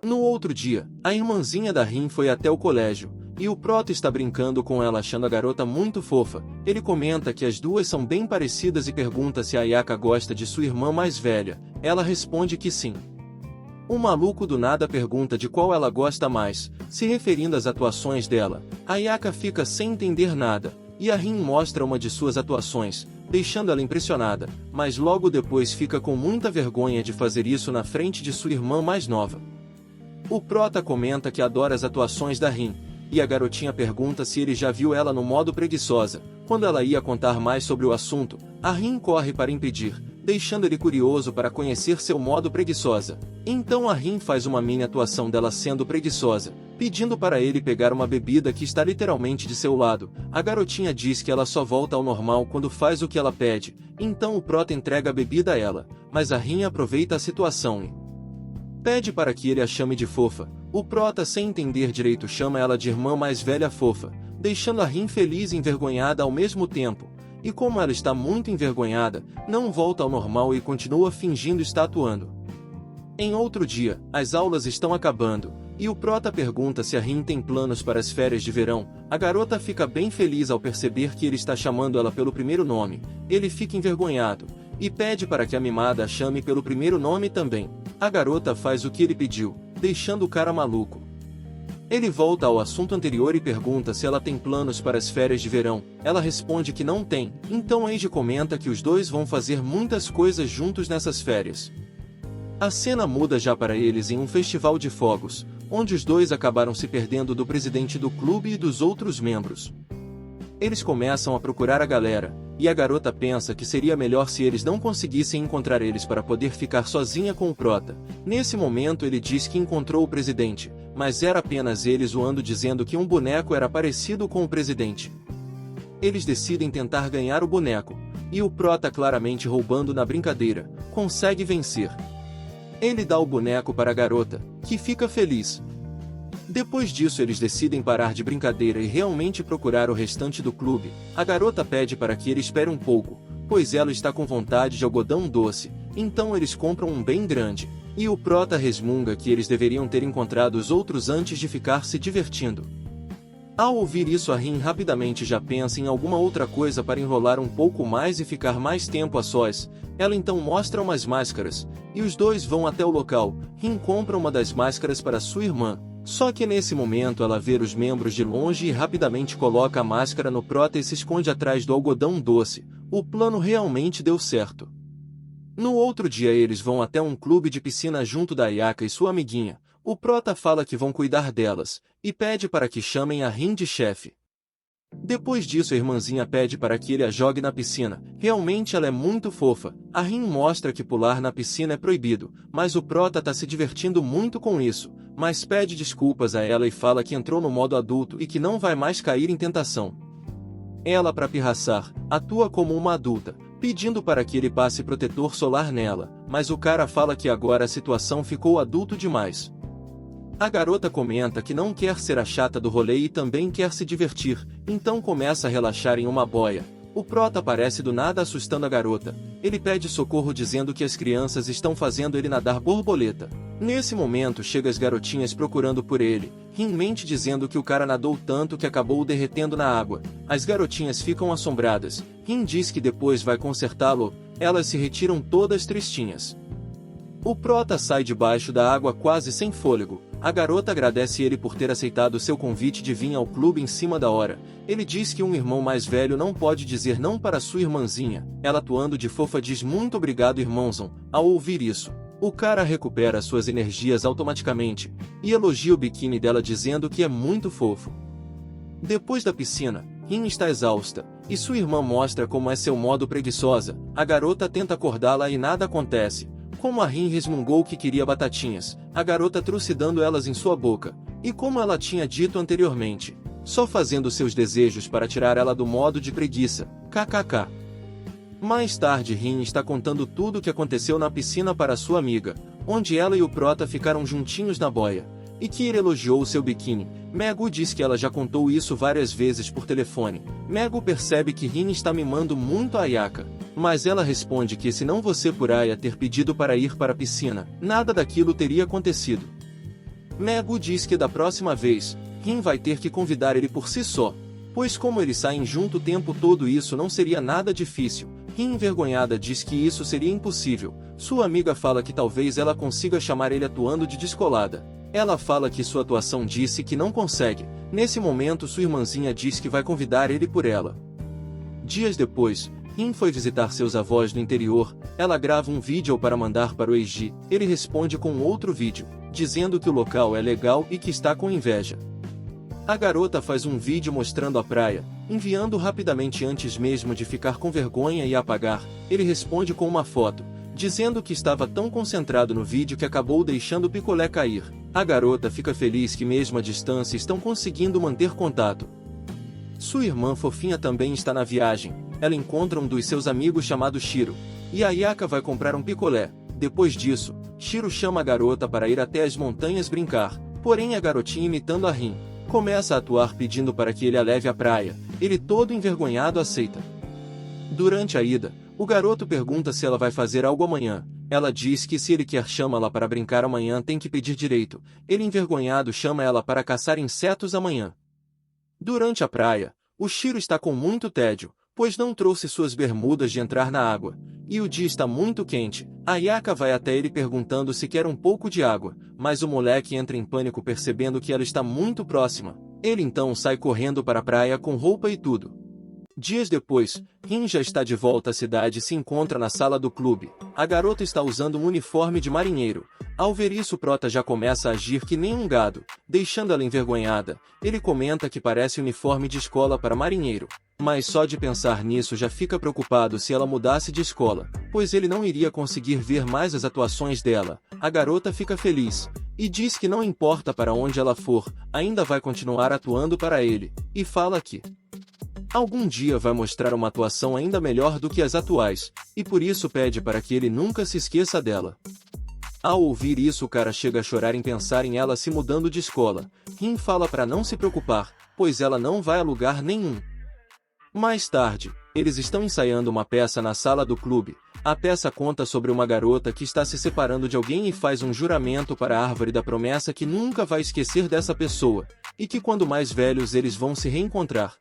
No outro dia, a irmãzinha da Rin foi até o colégio, e o prota está brincando com ela achando a garota muito fofa. Ele comenta que as duas são bem parecidas e pergunta se a Ayaka gosta de sua irmã mais velha. Ela responde que sim. O maluco do nada pergunta de qual ela gosta mais, se referindo às atuações dela. A Ayaka fica sem entender nada, e a Rin mostra uma de suas atuações, deixando ela impressionada, mas logo depois fica com muita vergonha de fazer isso na frente de sua irmã mais nova. O prota comenta que adora as atuações da Rin, e a garotinha pergunta se ele já viu ela no modo preguiçosa. Quando ela ia contar mais sobre o assunto, a Rin corre para impedir, deixando ele curioso para conhecer seu modo preguiçosa. Então a Rin faz uma mini atuação dela sendo preguiçosa, pedindo para ele pegar uma bebida que está literalmente de seu lado. A garotinha diz que ela só volta ao normal quando faz o que ela pede, então o prota entrega a bebida a ela, mas a Rin aproveita a situação e pede para que ele a chame de fofa. O prota, sem entender direito, chama ela de irmã mais velha fofa, deixando a Rin feliz e envergonhada ao mesmo tempo. E como ela está muito envergonhada, não volta ao normal e continua fingindo estar atuando. Em outro dia, as aulas estão acabando, e o prota pergunta se a Rin tem planos para as férias de verão. A garota fica bem feliz ao perceber que ele está chamando ela pelo primeiro nome. Ele fica envergonhado, e pede para que a mimada a chame pelo primeiro nome também. A garota faz o que ele pediu, deixando o cara maluco. Ele volta ao assunto anterior e pergunta se ela tem planos para as férias de verão. Ela responde que não tem, então Eiji comenta que os dois vão fazer muitas coisas juntos nessas férias. A cena muda já para eles em um festival de fogos, onde os dois acabaram se perdendo do presidente do clube e dos outros membros. Eles começam a procurar a galera, e a garota pensa que seria melhor se eles não conseguissem encontrar eles para poder ficar sozinha com o prota. Nesse momento ele diz que encontrou o presidente, mas era apenas ele zoando, dizendo que um boneco era parecido com o presidente. Eles decidem tentar ganhar o boneco, e o prota, claramente roubando na brincadeira, consegue vencer. Ele dá o boneco para a garota, que fica feliz. Depois disso eles decidem parar de brincadeira e realmente procurar o restante do clube. A garota pede para que ele espere um pouco, pois ela está com vontade de algodão doce, então eles compram um bem grande. E o prota resmunga que eles deveriam ter encontrado os outros antes de ficar se divertindo. Ao ouvir isso, a Rin rapidamente já pensa em alguma outra coisa para enrolar um pouco mais e ficar mais tempo a sós. Ela então mostra umas máscaras, e os dois vão até o local. Rin compra uma das máscaras para sua irmã. Só que nesse momento ela vê os membros de longe e rapidamente coloca a máscara no prota e se esconde atrás do algodão doce. O plano realmente deu certo. No outro dia eles vão até um clube de piscina junto da Ayaka e sua amiguinha. O prota fala que vão cuidar delas, e pede para que chamem a Rin de chefe. Depois disso a irmãzinha pede para que ele a jogue na piscina. Realmente ela é muito fofa. A Rin mostra que pular na piscina é proibido, mas o prota tá se divertindo muito com isso, mas pede desculpas a ela e fala que entrou no modo adulto e que não vai mais cair em tentação. Ela, para pirraçar, atua como uma adulta, pedindo para que ele passe protetor solar nela, mas o cara fala que agora a situação ficou adulto demais. A garota comenta que não quer ser a chata do rolê e também quer se divertir, então começa a relaxar em uma boia. O Prota aparece do nada assustando a garota. Ele pede socorro dizendo que as crianças estão fazendo ele nadar borboleta. Nesse momento chega as garotinhas procurando por ele. Rin mente dizendo que o cara nadou tanto que acabou derretendo na água. As garotinhas ficam assombradas. Rin diz que depois vai consertá-lo. Elas se retiram todas tristinhas. O Prota sai debaixo da água quase sem fôlego. A garota agradece ele por ter aceitado seu convite de vir ao clube em cima da hora. Ele diz que um irmão mais velho não pode dizer não para sua irmãzinha. Ela, atuando de fofa, diz muito obrigado, irmãozão. Ao ouvir isso, o cara recupera suas energias automaticamente e elogia o biquíni dela dizendo que é muito fofo. Depois da piscina, Rin está exausta, e sua irmã mostra como é seu modo preguiçosa. A garota tenta acordá-la e nada acontece. Como a Rin resmungou que queria batatinhas, a garota trouxe dando elas em sua boca. E como ela tinha dito anteriormente, só fazendo seus desejos para tirar ela do modo de preguiça. KKK. Mais tarde, Rin está contando tudo o que aconteceu na piscina para sua amiga, onde ela e o Prota ficaram juntinhos na boia. E Kira elogiou seu biquíni. Megu diz que ela já contou isso várias vezes por telefone. Megu percebe que Rin está mimando muito a Ayaka, mas ela responde que se não fosse por Aya ter pedido para ir para a piscina, nada daquilo teria acontecido. Megu diz que da próxima vez, Rin vai ter que convidar ele por si só, pois como eles saem junto o tempo todo isso não seria nada difícil. Rin, envergonhada, diz que isso seria impossível. Sua amiga fala que talvez ela consiga chamar ele atuando de descolada. Ela fala que sua atuação disse que não consegue. Nesse momento sua irmãzinha diz que vai convidar ele por ela. Dias depois, Rin foi visitar seus avós no interior. Ela grava um vídeo para mandar para o Eiji. Ele responde com outro vídeo, dizendo que o local é legal e que está com inveja. A garota faz um vídeo mostrando a praia, enviando rapidamente antes mesmo de ficar com vergonha e apagar. Ele responde com uma foto, dizendo que estava tão concentrado no vídeo que acabou deixando o picolé cair. A garota fica feliz que mesmo à distância estão conseguindo manter contato. Sua irmã fofinha também está na viagem. Ela encontra um dos seus amigos chamado Shiro, e a Ayaka vai comprar um picolé. Depois disso, Shiro chama a garota para ir até as montanhas brincar, porém a garotinha, imitando a Rin, começa a atuar pedindo para que ele a leve à praia. Ele, todo envergonhado, aceita. Durante a ida, o garoto pergunta se ela vai fazer algo amanhã. Ela diz que se ele quer chamá-la para brincar amanhã tem que pedir direito. Ele, envergonhado, chama ela para caçar insetos amanhã. Durante a praia, o Shiro está com muito tédio, pois não trouxe suas bermudas de entrar na água. E o dia está muito quente. A Ayaka vai até ele perguntando se quer um pouco de água, mas o moleque entra em pânico percebendo que ela está muito próxima. Ele então sai correndo para a praia com roupa e tudo. Dias depois, Rin já está de volta à cidade e se encontra na sala do clube. A garota está usando um uniforme de marinheiro. Ao ver isso, o Prota já começa a agir que nem um gado, deixando ela envergonhada. Ele comenta que parece uniforme de escola para marinheiro, mas só de pensar nisso já fica preocupado se ela mudasse de escola, pois ele não iria conseguir ver mais as atuações dela. A garota fica feliz e diz que não importa para onde ela for, ainda vai continuar atuando para ele, e fala que algum dia vai mostrar uma atuação ainda melhor do que as atuais, e por isso pede para que ele nunca se esqueça dela. Ao ouvir isso, o cara chega a chorar em pensar em ela se mudando de escola. Rin fala para não se preocupar, pois ela não vai a lugar nenhum. Mais tarde, eles estão ensaiando uma peça na sala do clube. A peça conta sobre uma garota que está se separando de alguém e faz um juramento para a árvore da promessa que nunca vai esquecer dessa pessoa, e que quando mais velhos eles vão se reencontrar.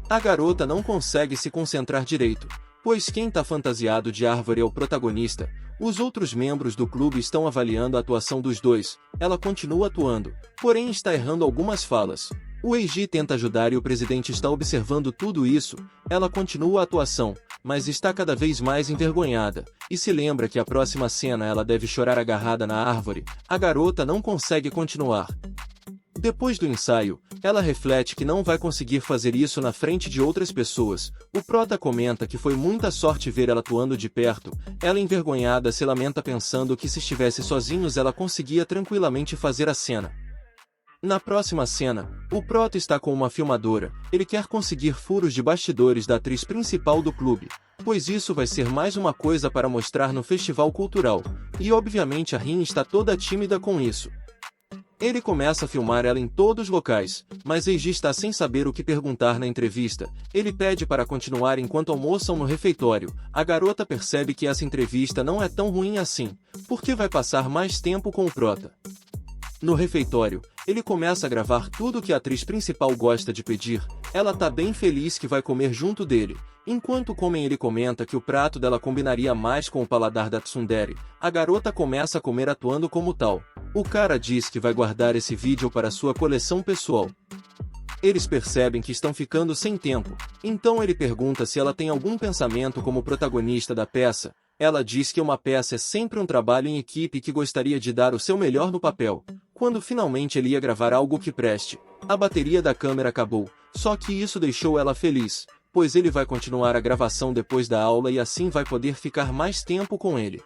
A garota não consegue se concentrar direito, pois quem está fantasiado de árvore é o protagonista. Os outros membros do clube estão avaliando a atuação dos dois. Ela continua atuando, porém está errando algumas falas. O Eiji tenta ajudar e o presidente está observando tudo isso. Ela continua a atuação, mas está cada vez mais envergonhada, e se lembra que a próxima cena ela deve chorar agarrada na árvore. A garota não consegue continuar. Depois do ensaio, ela reflete que não vai conseguir fazer isso na frente de outras pessoas. O Prota comenta que foi muita sorte ver ela atuando de perto. Ela, envergonhada, se lamenta pensando que se estivesse sozinhos ela conseguia tranquilamente fazer a cena. Na próxima cena, o Prota está com uma filmadora. Ele quer conseguir furos de bastidores da atriz principal do clube, pois isso vai ser mais uma coisa para mostrar no festival cultural. E obviamente a Rin está toda tímida com isso. Ele começa a filmar ela em todos os locais, mas Eiji está sem saber o que perguntar na entrevista. Ele pede para continuar enquanto almoçam no refeitório. A garota percebe que essa entrevista não é tão ruim assim, porque vai passar mais tempo com o prota. No refeitório, ele começa a gravar tudo o que a atriz principal gosta de pedir. Ela tá bem feliz que vai comer junto dele. Enquanto comem, ele comenta que o prato dela combinaria mais com o paladar da tsundere. A garota começa a comer atuando como tal. O cara diz que vai guardar esse vídeo para sua coleção pessoal. Eles percebem que estão ficando sem tempo, então ele pergunta se ela tem algum pensamento como protagonista da peça. Ela diz que uma peça é sempre um trabalho em equipe e que gostaria de dar o seu melhor no papel. Quando finalmente ele ia gravar algo que preste, a bateria da câmera acabou, só que isso deixou ela feliz, pois ele vai continuar a gravação depois da aula e assim vai poder ficar mais tempo com ele.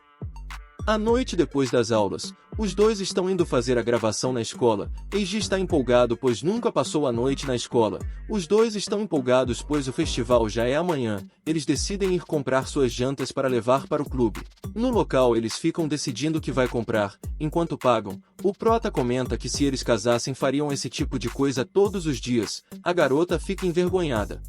À noite depois das aulas, os dois estão indo fazer a gravação na escola. Eiji está empolgado pois nunca passou a noite na escola. Os dois estão empolgados pois o festival já é amanhã. Eles decidem ir comprar suas jantas para levar para o clube. No local eles ficam decidindo o que vai comprar. Enquanto pagam, o prota comenta que se eles casassem fariam esse tipo de coisa todos os dias. A garota fica envergonhada.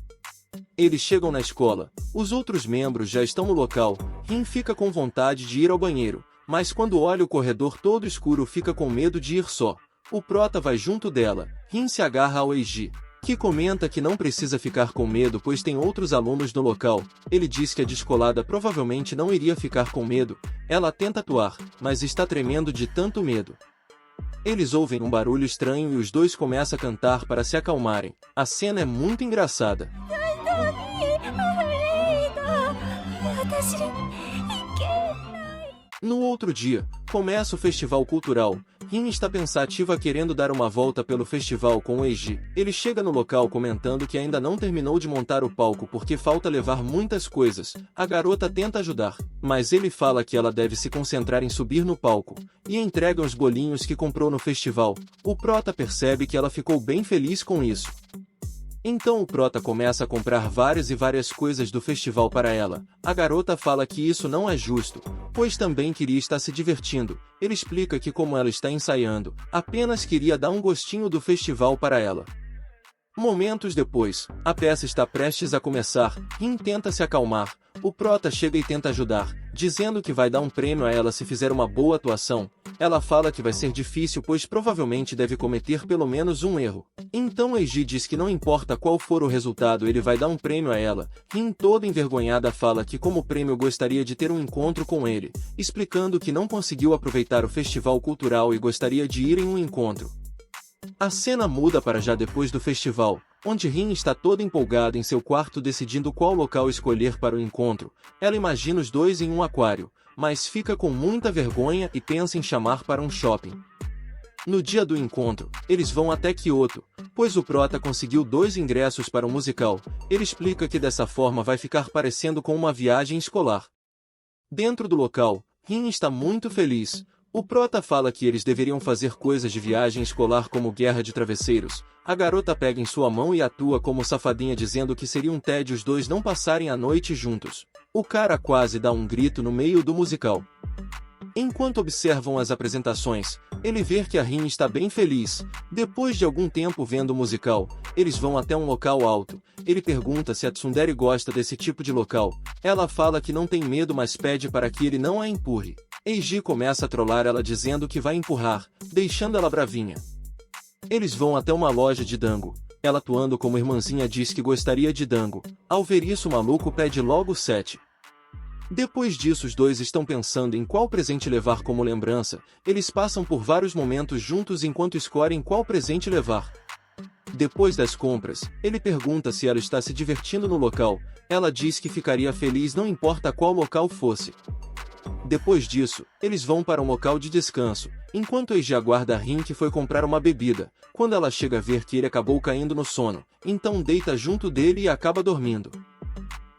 Eles chegam na escola. Os outros membros já estão no local. Rin fica com vontade de ir ao banheiro, mas quando olha o corredor todo escuro fica com medo de ir só. O prota vai junto dela. Rin se agarra ao Eiji, que comenta que não precisa ficar com medo pois tem outros alunos no local. Ele diz que a descolada provavelmente não iria ficar com medo. Ela tenta atuar, mas está tremendo de tanto medo. Eles ouvem um barulho estranho e os dois começam a cantar para se acalmarem. A cena é muito engraçada. No outro dia, começa o festival cultural. Rin está pensativa querendo dar uma volta pelo festival com o Eiji. Ele chega no local comentando que ainda não terminou de montar o palco porque falta levar muitas coisas. A garota tenta ajudar, mas ele fala que ela deve se concentrar em subir no palco, e entrega os bolinhos que comprou no festival. O prota percebe que ela ficou bem feliz com isso. Então o prota começa a comprar várias e várias coisas do festival para ela. A garota fala que isso não é justo, pois também queria estar se divertindo. Ele explica que como ela está ensaiando, apenas queria dar um gostinho do festival para ela. Momentos depois, a peça está prestes a começar. Rin tenta se acalmar. O prota chega e tenta ajudar, dizendo que vai dar um prêmio a ela se fizer uma boa atuação. Ela fala que vai ser difícil pois provavelmente deve cometer pelo menos um erro. Então Eiji diz que não importa qual for o resultado ele vai dar um prêmio a ela. Rin toda envergonhada fala que como prêmio gostaria de ter um encontro com ele, explicando que não conseguiu aproveitar o festival cultural e gostaria de ir em um encontro. A cena muda para já depois do festival, onde Rin está toda empolgada em seu quarto decidindo qual local escolher para o encontro. Ela imagina os dois em um aquário, mas fica com muita vergonha e pensa em chamar para um shopping. No dia do encontro, eles vão até Kyoto, pois o prota conseguiu 2 ingressos para um musical. Ele explica que dessa forma vai ficar parecendo com uma viagem escolar. Dentro do local, Rin está muito feliz. O prota fala que eles deveriam fazer coisas de viagem escolar como guerra de travesseiros. A garota pega em sua mão e atua como safadinha dizendo que seria um tédio os dois não passarem a noite juntos. O cara quase dá um grito no meio do musical. Enquanto observam as apresentações, ele vê que a Rin está bem feliz. Depois de algum tempo vendo o musical, eles vão até um local alto. Ele pergunta se a tsundere gosta desse tipo de local. Ela fala que não tem medo mas pede para que ele não a empurre. Eiji começa a trollar ela dizendo que vai empurrar, deixando ela bravinha. Eles vão até uma loja de dango. Ela atuando como irmãzinha diz que gostaria de dango. Ao ver isso o maluco pede logo 7. Depois disso os dois estão pensando em qual presente levar como lembrança. Eles passam por vários momentos juntos enquanto escolhem qual presente levar. Depois das compras, ele pergunta se ela está se divertindo no local. Ela diz que ficaria feliz não importa qual local fosse. Depois disso, eles vão para um local de descanso, enquanto Eiji aguarda a Rin que foi comprar uma bebida. Quando ela chega a ver que ele acabou caindo no sono, então deita junto dele e acaba dormindo.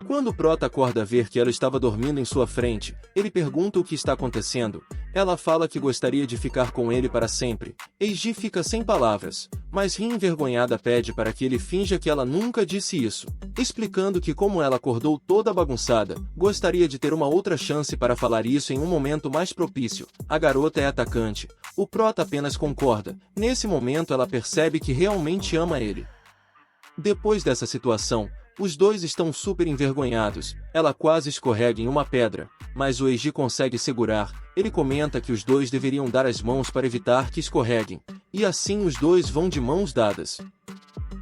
Quando o prota acorda a ver que ela estava dormindo em sua frente, ele pergunta o que está acontecendo. Ela fala que gostaria de ficar com ele para sempre. Eiji fica sem palavras, mas Rin envergonhada pede para que ele finja que ela nunca disse isso, explicando que como ela acordou toda bagunçada, gostaria de ter uma outra chance para falar isso em um momento mais propício. A garota é atacante. O prota apenas concorda. Nesse momento ela percebe que realmente ama ele. Depois dessa situação, os dois estão super envergonhados. Ela quase escorrega em uma pedra, mas o Eiji consegue segurar. Ele comenta que os dois deveriam dar as mãos para evitar que escorreguem, e assim os dois vão de mãos dadas.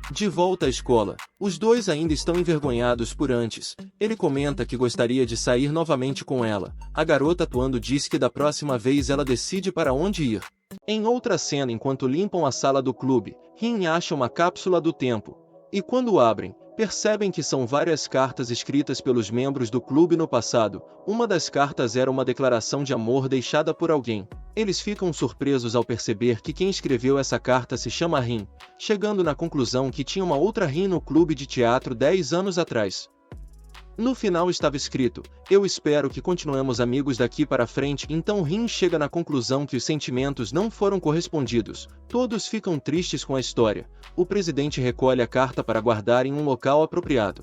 De volta à escola, os dois ainda estão envergonhados por antes. Ele comenta que gostaria de sair novamente com ela. A garota atuando diz que da próxima vez ela decide para onde ir. Em outra cena, enquanto limpam a sala do clube, Rin acha uma cápsula do tempo. E quando abrem, percebem que são várias cartas escritas pelos membros do clube no passado. Uma das cartas era uma declaração de amor deixada por alguém. Eles ficam surpresos ao perceber que quem escreveu essa carta se chama Rin, chegando na conclusão que tinha uma outra Rin no clube de teatro 10 anos atrás. No final estava escrito: "Eu espero que continuemos amigos daqui para frente." Então Rin chega na conclusão que os sentimentos não foram correspondidos. Todos ficam tristes com a história. O presidente recolhe a carta para guardar em um local apropriado.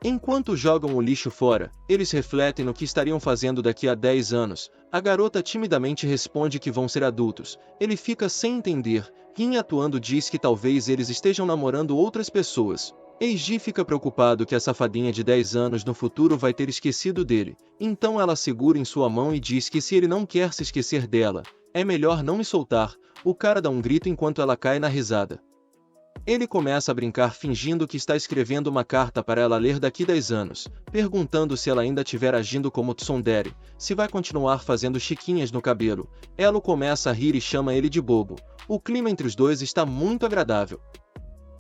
Enquanto jogam o lixo fora, eles refletem no que estariam fazendo daqui a 10 anos. A garota timidamente responde que vão ser adultos. Ele fica sem entender. Rin atuando diz que talvez eles estejam namorando outras pessoas. Eiji fica preocupado que a safadinha de 10 anos no futuro vai ter esquecido dele. Então ela segura em sua mão e diz que se ele não quer se esquecer dela, é melhor não me soltar. O cara dá um grito enquanto ela cai na risada. Ele começa a brincar fingindo que está escrevendo uma carta para ela ler daqui 10 anos, perguntando se ela ainda estiver agindo como tsundere, se vai continuar fazendo chiquinhas no cabelo. Ela começa a rir e chama ele de bobo. O clima entre os dois está muito agradável.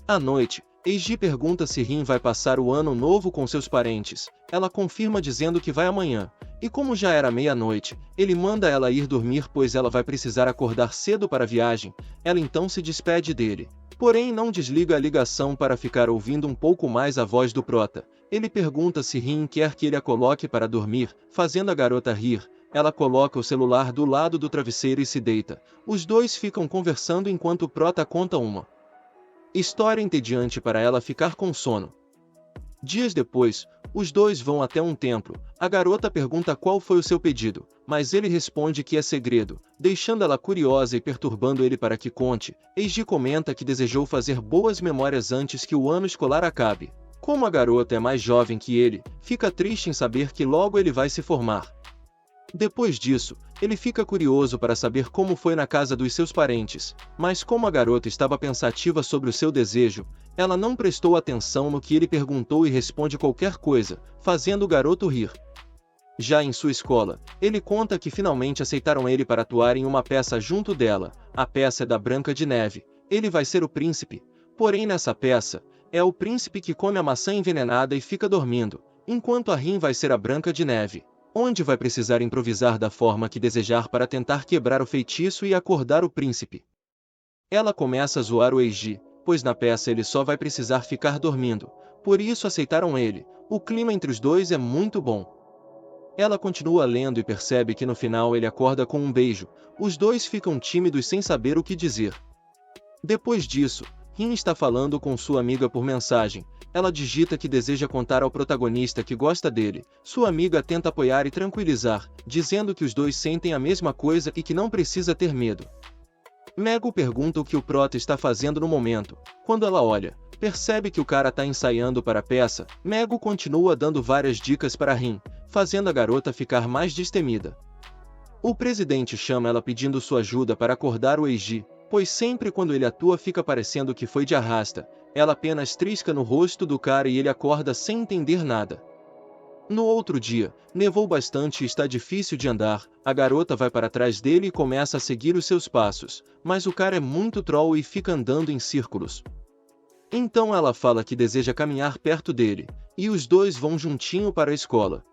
À noite, Eiji pergunta se Rin vai passar o ano novo com seus parentes. Ela confirma dizendo que vai amanhã. E como já era meia-noite, ele manda ela ir dormir pois ela vai precisar acordar cedo para a viagem. Ela então se despede dele. Porém não desliga a ligação para ficar ouvindo um pouco mais a voz do prota. Ele pergunta se Rin quer que ele a coloque para dormir, fazendo a garota rir. Ela coloca o celular do lado do travesseiro e se deita. Os dois ficam conversando enquanto o prota conta uma história entediante para ela ficar com sono. Dias depois, os dois vão até um templo. A garota pergunta qual foi o seu pedido, mas ele responde que é segredo, deixando ela curiosa e perturbando ele para que conte. Eiji comenta que desejou fazer boas memórias antes que o ano escolar acabe. Como a garota é mais jovem que ele, fica triste em saber que logo ele vai se formar. Depois disso, ele fica curioso para saber como foi na casa dos seus parentes, mas como a garota estava pensativa sobre o seu desejo, ela não prestou atenção no que ele perguntou e responde qualquer coisa, fazendo o garoto rir. Já em sua escola, ele conta que finalmente aceitaram ele para atuar em uma peça junto dela. A peça é da Branca de Neve. Ele vai ser o príncipe. Porém nessa peça, é o príncipe que come a maçã envenenada e fica dormindo, enquanto a Rin vai ser a Branca de Neve, onde vai precisar improvisar da forma que desejar para tentar quebrar o feitiço e acordar o príncipe. Ela começa a zoar o Eiji, pois na peça ele só vai precisar ficar dormindo, por isso aceitaram ele. O clima entre os dois é muito bom. Ela continua lendo e percebe que no final ele acorda com um beijo. Os dois ficam tímidos sem saber o que dizer. Depois disso, Rin está falando com sua amiga por mensagem. Ela digita que deseja contar ao protagonista que gosta dele. Sua amiga tenta apoiar e tranquilizar, dizendo que os dois sentem a mesma coisa e que não precisa ter medo. Mego pergunta o que o prota está fazendo no momento. Quando ela olha, percebe que o cara está ensaiando para a peça. Mego continua dando várias dicas para Rin, fazendo a garota ficar mais destemida. O presidente chama ela pedindo sua ajuda para acordar o Eiji, pois sempre quando ele atua fica parecendo que foi de arrasta. Ela apenas trisca no rosto do cara e ele acorda sem entender nada. No outro dia, nevou bastante e está difícil de andar. A garota vai para trás dele e começa a seguir os seus passos, mas o cara é muito troll e fica andando em círculos. Então ela fala que deseja caminhar perto dele, e os dois vão juntinho para a escola.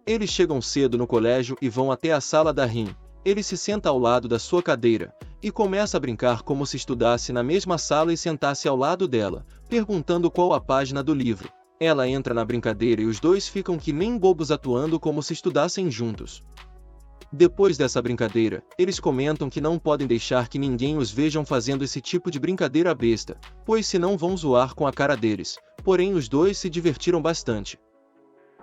Eles chegam cedo no colégio e vão até a sala da Rin. Ele se senta ao lado da sua cadeira, e começa a brincar como se estudasse na mesma sala e sentasse ao lado dela, perguntando qual a página do livro. Ela entra na brincadeira e os dois ficam que nem bobos atuando como se estudassem juntos. Depois dessa brincadeira, eles comentam que não podem deixar que ninguém os vejam fazendo esse tipo de brincadeira besta, pois senão vão zoar com a cara deles. Porém os dois se divertiram bastante.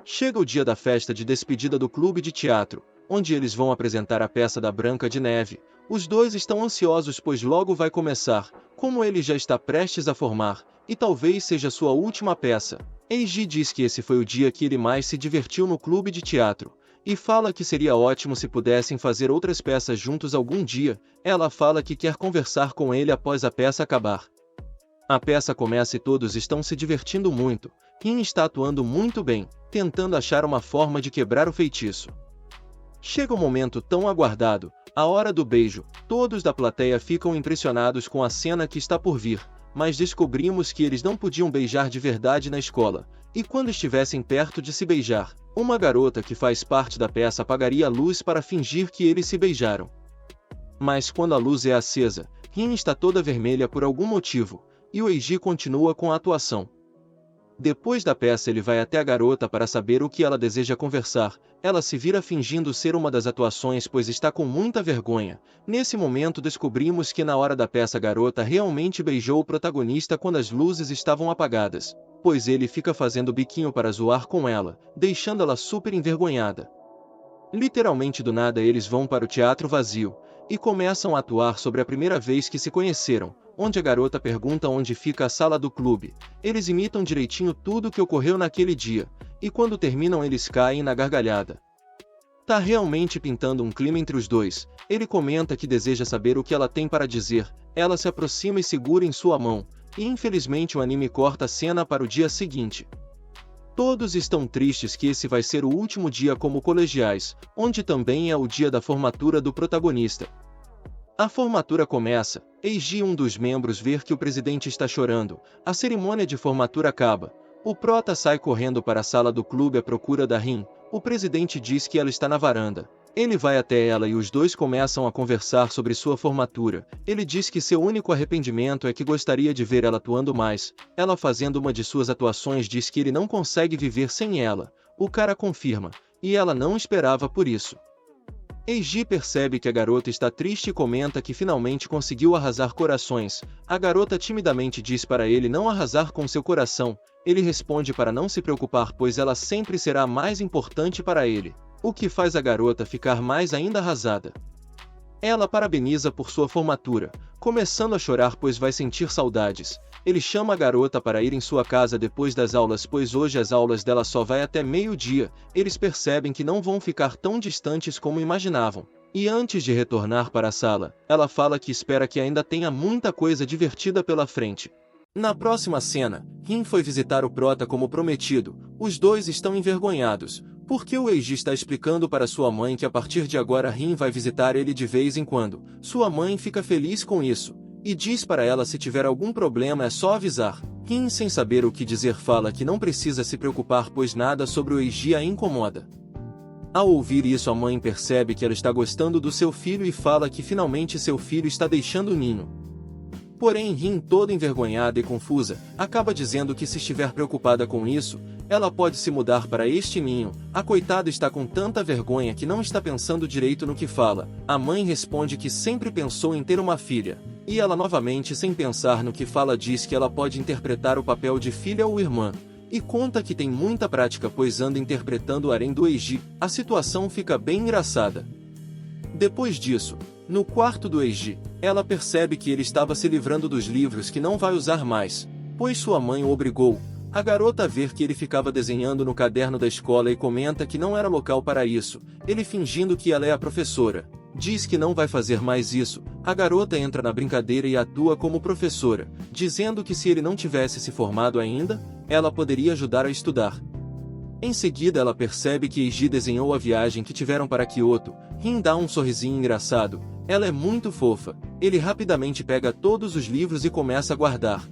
Chega o dia da festa de despedida do clube de teatro, onde eles vão apresentar a peça da Branca de Neve. Os dois estão ansiosos pois logo vai começar, como ele já está prestes a formar, e talvez seja sua última peça. Eiji diz que esse foi o dia que ele mais se divertiu no clube de teatro, e fala que seria ótimo se pudessem fazer outras peças juntos algum dia. Ela fala que quer conversar com ele após a peça acabar. A peça começa e todos estão se divertindo muito. Rin está atuando muito bem, tentando achar uma forma de quebrar o feitiço. Chega o momento tão aguardado, a hora do beijo. Todos da plateia ficam impressionados com a cena que está por vir, mas descobrimos que eles não podiam beijar de verdade na escola, e quando estivessem perto de se beijar, uma garota que faz parte da peça apagaria a luz para fingir que eles se beijaram. Mas quando a luz é acesa, Rin está toda vermelha por algum motivo, e o Eiji continua com a atuação. Depois da peça ele vai até a garota para saber o que ela deseja conversar. Ela se vira fingindo ser uma das atuações pois está com muita vergonha. Nesse momento descobrimos que na hora da peça a garota realmente beijou o protagonista quando as luzes estavam apagadas, pois ele fica fazendo biquinho para zoar com ela, deixando ela super envergonhada. Literalmente do nada eles vão para o teatro vazio, e começam a atuar sobre a primeira vez que se conheceram, onde a garota pergunta onde fica a sala do clube. Eles imitam direitinho tudo o que ocorreu naquele dia, e quando terminam eles caem na gargalhada. Tá realmente pintando um clima entre os dois. Ele comenta que deseja saber o que ela tem para dizer. Ela se aproxima e segura em sua mão, e infelizmente o anime corta a cena para o dia seguinte. Todos estão tristes que esse vai ser o último dia como colegiais, onde também é o dia da formatura do protagonista. A formatura começa. Eiji, um dos membros, vê que o presidente está chorando. A cerimônia de formatura acaba. O prota sai correndo para a sala do clube à procura da Rin. O presidente diz que ela está na varanda. Ele vai até ela e os dois começam a conversar sobre sua formatura. Ele diz que seu único arrependimento é que gostaria de ver ela atuando mais. Ela, fazendo uma de suas atuações, diz que ele não consegue viver sem ela. O cara confirma, e ela não esperava por isso. Eiji percebe que a garota está triste e comenta que finalmente conseguiu arrasar corações. A garota timidamente diz para ele não arrasar com seu coração. Ele responde para não se preocupar pois ela sempre será mais importante para ele, o que faz a garota ficar mais ainda arrasada. Ela parabeniza por sua formatura, começando a chorar pois vai sentir saudades. Ele chama a garota para ir em sua casa depois das aulas pois hoje as aulas dela só vai até meio-dia. Eles percebem que não vão ficar tão distantes como imaginavam. E antes de retornar para a sala, ela fala que espera que ainda tenha muita coisa divertida pela frente. Na próxima cena, Rin foi visitar o prota como prometido. Os dois estão envergonhados, porque o Eiji está explicando para sua mãe que a partir de agora Rin vai visitar ele de vez em quando. Sua mãe fica feliz com isso, e diz para ela se tiver algum problema é só avisar. Rin, sem saber o que dizer, fala que não precisa se preocupar pois nada sobre o Eiji a incomoda. Ao ouvir isso a mãe percebe que ela está gostando do seu filho e fala que finalmente seu filho está deixando o ninho. Porém Rin, toda envergonhada e confusa, acaba dizendo que se estiver preocupada com isso, ela pode se mudar para este ninho. A coitada está com tanta vergonha que não está pensando direito no que fala. A mãe responde que sempre pensou em ter uma filha. E ela novamente, sem pensar no que fala, diz que ela pode interpretar o papel de filha ou irmã. E conta que tem muita prática pois anda interpretando o harém do Eiji. A situação fica bem engraçada. Depois disso, no quarto do Eiji, ela percebe que ele estava se livrando dos livros que não vai usar mais, pois sua mãe o obrigou. A garota vê que ele ficava desenhando no caderno da escola e comenta que não era local para isso. Ele, fingindo que ela é a professora, diz que não vai fazer mais isso. A garota entra na brincadeira e atua como professora, dizendo que se ele não tivesse se formado ainda, ela poderia ajudar a estudar. Em seguida ela percebe que Eiji desenhou a viagem que tiveram para Kyoto. Rin dá um sorrisinho engraçado. Ela é muito fofa. Ele rapidamente pega todos os livros e começa a guardar.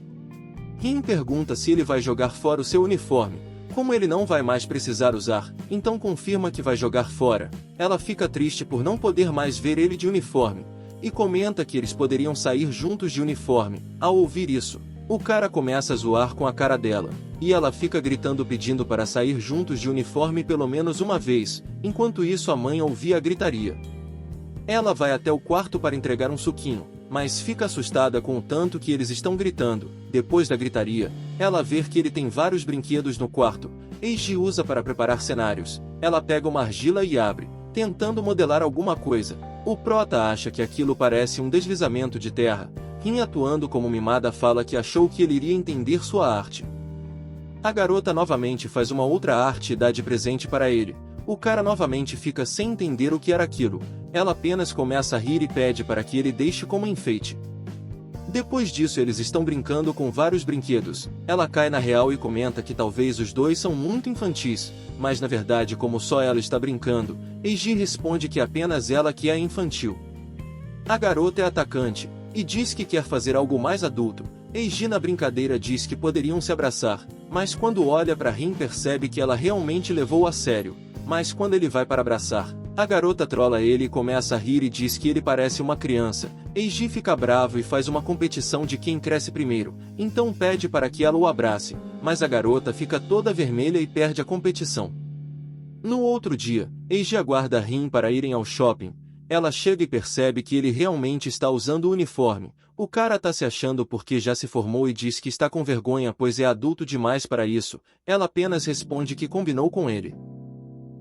Rin pergunta se ele vai jogar fora o seu uniforme. Como ele não vai mais precisar usar, então confirma que vai jogar fora. Ela fica triste por não poder mais ver ele de uniforme, e comenta que eles poderiam sair juntos de uniforme. Ao ouvir isso, O cara começa a zoar com a cara dela, e ela fica gritando pedindo para sair juntos de uniforme pelo menos uma vez, enquanto isso a mãe ouvia a gritaria. Ela vai até o quarto para entregar um suquinho, mas fica assustada com o tanto que eles estão gritando. Depois da gritaria, ela vê que ele tem vários brinquedos no quarto. Eiji usa para preparar cenários. Ela pega uma argila e abre, tentando modelar alguma coisa. O prota acha que aquilo parece um deslizamento de terra. Rin, atuando como mimada, fala que achou que ele iria entender sua arte. A garota novamente faz uma outra arte e dá de presente para ele. O cara novamente fica sem entender o que era aquilo. Ela apenas começa a rir e pede para que ele deixe como enfeite. Depois disso eles estão brincando com vários brinquedos. Ela cai na real e comenta que talvez os dois são muito infantis, mas na verdade como só ela está brincando, Eiji responde que apenas ela que é infantil. A garota é atacante, e diz que quer fazer algo mais adulto. Eiji na brincadeira diz que poderiam se abraçar, mas quando olha para Rin percebe que ela realmente levou a sério. Mas quando ele vai para abraçar, a garota trola ele e começa a rir e diz que ele parece uma criança. Eiji fica bravo e faz uma competição de quem cresce primeiro, então pede para que ela o abrace, mas a garota fica toda vermelha e perde a competição. No outro dia, Eiji aguarda Rin para irem ao shopping. Ela chega e percebe que ele realmente está usando o uniforme. O cara tá se achando porque já se formou e diz que está com vergonha pois é adulto demais para isso. Ela apenas responde que combinou com ele.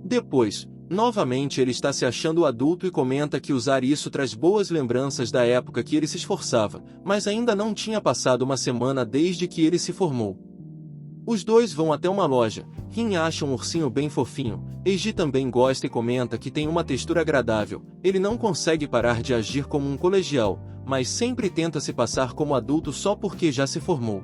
Depois, novamente ele está se achando adulto e comenta que usar isso traz boas lembranças da época que ele se esforçava, mas ainda não tinha passado uma semana desde que ele se formou. Os dois vão até uma loja. Rin acha um ursinho bem fofinho. Eiji também gosta e comenta que tem uma textura agradável. Ele não consegue parar de agir como um colegial, mas sempre tenta se passar como adulto só porque já se formou.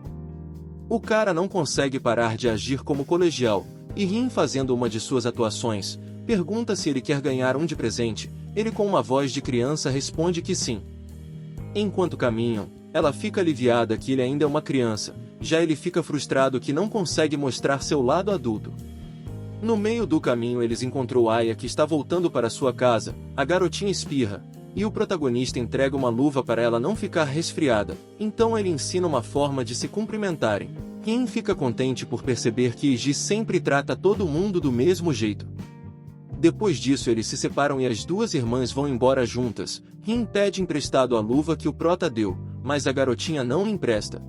O cara não consegue parar de agir como colegial, e Rin, fazendo uma de suas atuações, pergunta se ele quer ganhar um de presente. Ele, com uma voz de criança, responde que sim. Enquanto caminham, ela fica aliviada que ele ainda é uma criança, já ele fica frustrado que não consegue mostrar seu lado adulto. No meio do caminho eles encontram Aya, que está voltando para sua casa. A garotinha espirra, e o protagonista entrega uma luva para ela não ficar resfriada, então ele ensina uma forma de se cumprimentarem. Rin fica contente por perceber que Eiji sempre trata todo mundo do mesmo jeito. Depois disso eles se separam e as duas irmãs vão embora juntas. Rin pede emprestado a luva que o prota deu, mas a garotinha não empresta.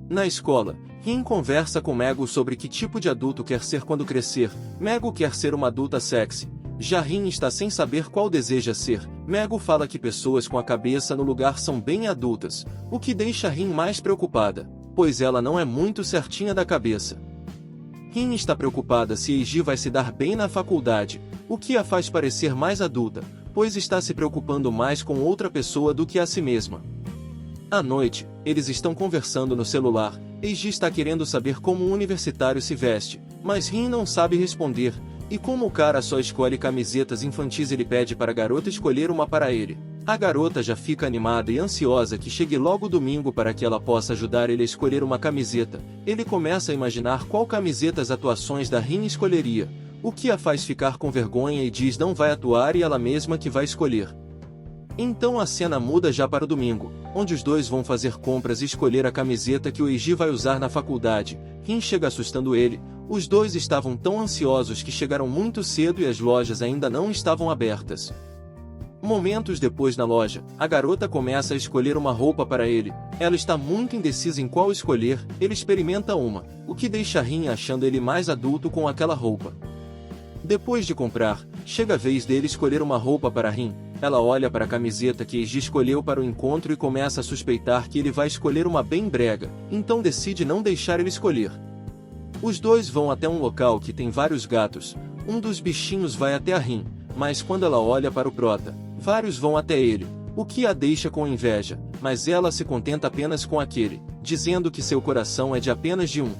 Na escola, Rin conversa com Mego sobre que tipo de adulto quer ser quando crescer. Mego quer ser uma adulta sexy. Já Rin está sem saber qual deseja ser. Mego fala que pessoas com a cabeça no lugar são bem adultas, o que deixa Rin mais preocupada, pois ela não é muito certinha da cabeça. Rin está preocupada se Eiji vai se dar bem na faculdade, o que a faz parecer mais adulta, pois está se preocupando mais com outra pessoa do que a si mesma. À noite, eles estão conversando no celular. Eiji está querendo saber como um universitário se veste, mas Rin não sabe responder, e como o cara só escolhe camisetas infantis ele pede para a garota escolher uma para ele. A garota já fica animada e ansiosa que chegue logo domingo para que ela possa ajudar ele a escolher uma camiseta. Ele começa a imaginar qual camiseta as atuações da Rin escolheria, o que a faz ficar com vergonha e diz não vai atuar e ela mesma que vai escolher. Então a cena muda já para o domingo, onde os dois vão fazer compras e escolher a camiseta que o Eiji vai usar na faculdade. Rin chega assustando ele. Os dois estavam tão ansiosos que chegaram muito cedo e as lojas ainda não estavam abertas. Momentos depois na loja, a garota começa a escolher uma roupa para ele. Ela está muito indecisa em qual escolher. Ele experimenta uma, o que deixa Rin achando ele mais adulto com aquela roupa. Depois de comprar, chega a vez dele escolher uma roupa para Rin. Ela olha para a camiseta que Eiji escolheu para o encontro e começa a suspeitar que ele vai escolher uma bem brega, então decide não deixar ele escolher. Os dois vão até um local que tem vários gatos. Um dos bichinhos vai até a Rin, mas quando ela olha para o prota, vários vão até ele, o que a deixa com inveja, mas ela se contenta apenas com aquele, dizendo que seu coração é de apenas de um.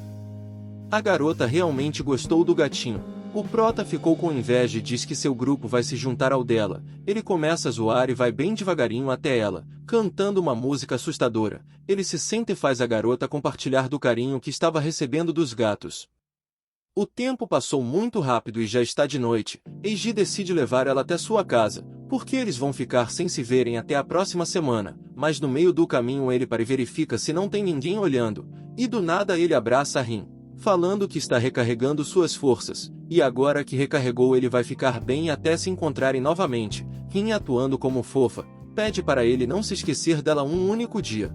A garota realmente gostou do gatinho. O prota ficou com inveja e diz que seu grupo vai se juntar ao dela. Ele começa a zoar e vai bem devagarinho até ela, cantando uma música assustadora. Ele se senta e faz a garota compartilhar do carinho que estava recebendo dos gatos. O tempo passou muito rápido e já está de noite. Eiji decide levar ela até sua casa, porque eles vão ficar sem se verem até a próxima semana, mas no meio do caminho ele para e verifica se não tem ninguém olhando, e do nada ele abraça a Rin, falando que está recarregando suas forças, e agora que recarregou ele vai ficar bem até se encontrarem novamente. Rin, atuando como fofa, pede para ele não se esquecer dela um único dia.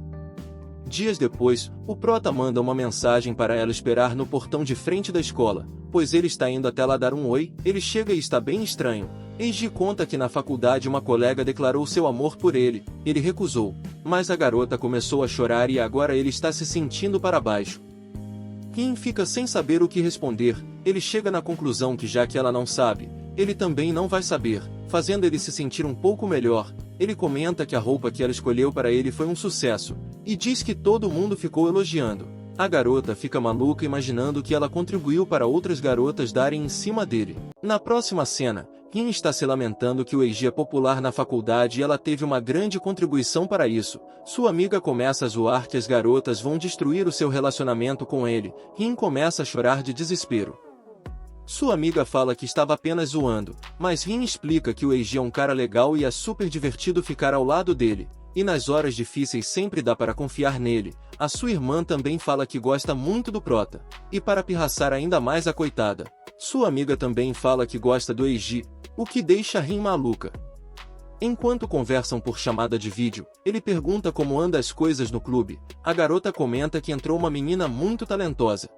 Dias depois, o prota manda uma mensagem para ela esperar no portão de frente da escola, pois ele está indo até lá dar um oi. Ele chega e está bem estranho. Eiji conta que na faculdade uma colega declarou seu amor por ele, ele recusou, mas a garota começou a chorar e agora ele está se sentindo para baixo. Rin fica sem saber o que responder. Ele chega na conclusão que já que ela não sabe, ele também não vai saber, fazendo ele se sentir um pouco melhor. Ele comenta que a roupa que ela escolheu para ele foi um sucesso, e diz que todo mundo ficou elogiando. A garota fica maluca imaginando que ela contribuiu para outras garotas darem em cima dele. Na próxima cena, Rin está se lamentando que o Eiji é popular na faculdade e ela teve uma grande contribuição para isso. Sua amiga começa a zoar que as garotas vão destruir o seu relacionamento com ele. Rin começa a chorar de desespero. Sua amiga fala que estava apenas zoando, mas Rin explica que o Eiji é um cara legal e é super divertido ficar ao lado dele, e nas horas difíceis sempre dá para confiar nele. A sua irmã também fala que gosta muito do prota, e para pirraçar ainda mais a coitada, sua amiga também fala que gosta do Eiji, o que deixa Rin maluca. Enquanto conversam por chamada de vídeo, ele pergunta como anda as coisas no clube. A garota comenta que entrou uma menina muito talentosa.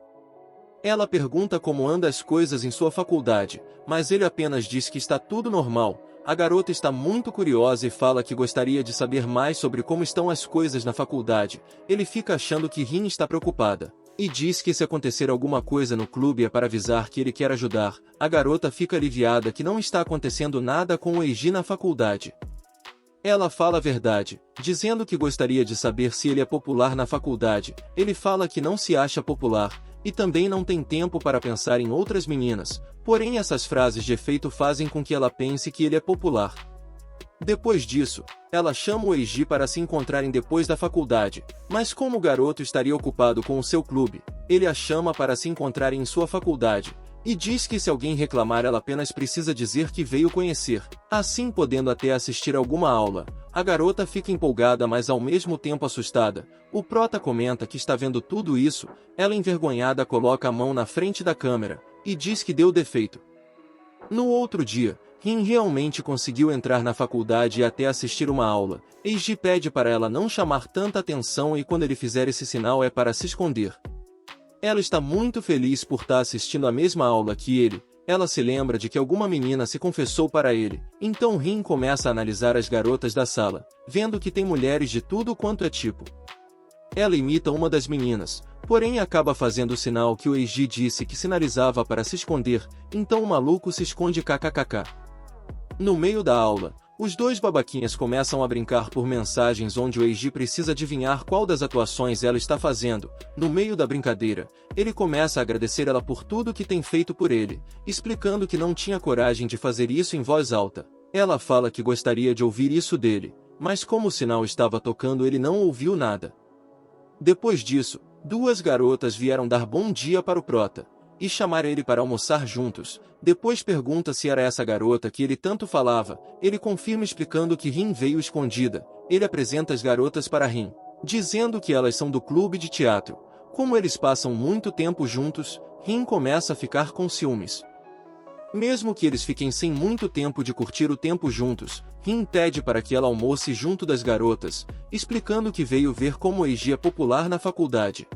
Ela pergunta como anda as coisas em sua faculdade, mas ele apenas diz que está tudo normal. A garota está muito curiosa e fala que gostaria de saber mais sobre como estão as coisas na faculdade. Ele fica achando que Rin está preocupada, e diz que se acontecer alguma coisa no clube é para avisar que ele quer ajudar. A garota fica aliviada que não está acontecendo nada com o Eiji na faculdade. Ela fala a verdade, dizendo que gostaria de saber se ele é popular na faculdade. Ele fala que não se acha popular, e também não tem tempo para pensar em outras meninas, porém essas frases de efeito fazem com que ela pense que ele é popular. Depois disso, ela chama o Eiji para se encontrarem depois da faculdade, mas como o garoto estaria ocupado com o seu clube, ele a chama para se encontrarem em sua faculdade, e diz que se alguém reclamar ela apenas precisa dizer que veio conhecer, assim podendo até assistir alguma aula. A garota fica empolgada mas ao mesmo tempo assustada. O prota comenta que está vendo tudo isso. Ela envergonhada coloca a mão na frente da câmera, e diz que deu defeito. No outro dia, Rin realmente conseguiu entrar na faculdade e até assistir uma aula. Eiji pede para ela não chamar tanta atenção e quando ele fizer esse sinal é para se esconder. Ela está muito feliz por estar assistindo a mesma aula que ele. Ela se lembra de que alguma menina se confessou para ele, então Rin começa a analisar as garotas da sala, vendo que tem mulheres de tudo quanto é tipo. Ela imita uma das meninas, porém acaba fazendo o sinal que o Eiji disse que sinalizava para se esconder, então o maluco se esconde kkkk. No meio da aula, os dois babaquinhas começam a brincar por mensagens onde o Eiji precisa adivinhar qual das atuações ela está fazendo. No meio da brincadeira, ele começa a agradecer ela por tudo que tem feito por ele, explicando que não tinha coragem de fazer isso em voz alta. Ela fala que gostaria de ouvir isso dele, mas como o sinal estava tocando ele não ouviu nada. Depois disso, duas garotas vieram dar bom dia para o prota, e chamar ele para almoçar juntos. Depois pergunta se era essa garota que ele tanto falava. Ele confirma explicando que Rin veio escondida. Ele apresenta as garotas para Rin, dizendo que elas são do clube de teatro. Como eles passam muito tempo juntos, Rin começa a ficar com ciúmes. Mesmo que eles fiquem sem muito tempo de curtir o tempo juntos, Rin pede para que ela almoce junto das garotas, explicando que veio ver como o Eiji é popular na faculdade.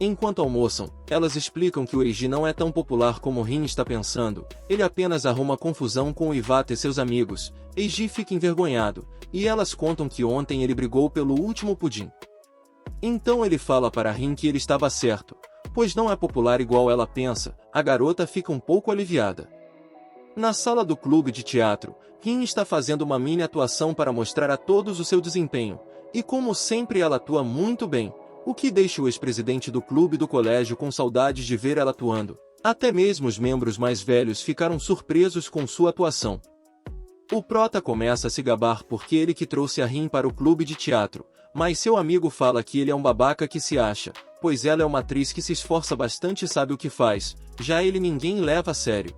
Enquanto almoçam, elas explicam que o Eiji não é tão popular como Rin está pensando, ele apenas arruma confusão com o Iwata e seus amigos. Eiji fica envergonhado, e elas contam que ontem ele brigou pelo último pudim. Então ele fala para Rin que ele estava certo, pois não é popular igual ela pensa. A garota fica um pouco aliviada. Na sala do clube de teatro, Rin está fazendo uma mini atuação para mostrar a todos o seu desempenho, e como sempre ela atua muito bem, o que deixa o ex-presidente do clube do colégio com saudades de ver ela atuando. Até mesmo os membros mais velhos ficaram surpresos com sua atuação. O prota começa a se gabar porque ele que trouxe a Rin para o clube de teatro, mas seu amigo fala que ele é um babaca que se acha, pois ela é uma atriz que se esforça bastante e sabe o que faz, já ele ninguém leva a sério.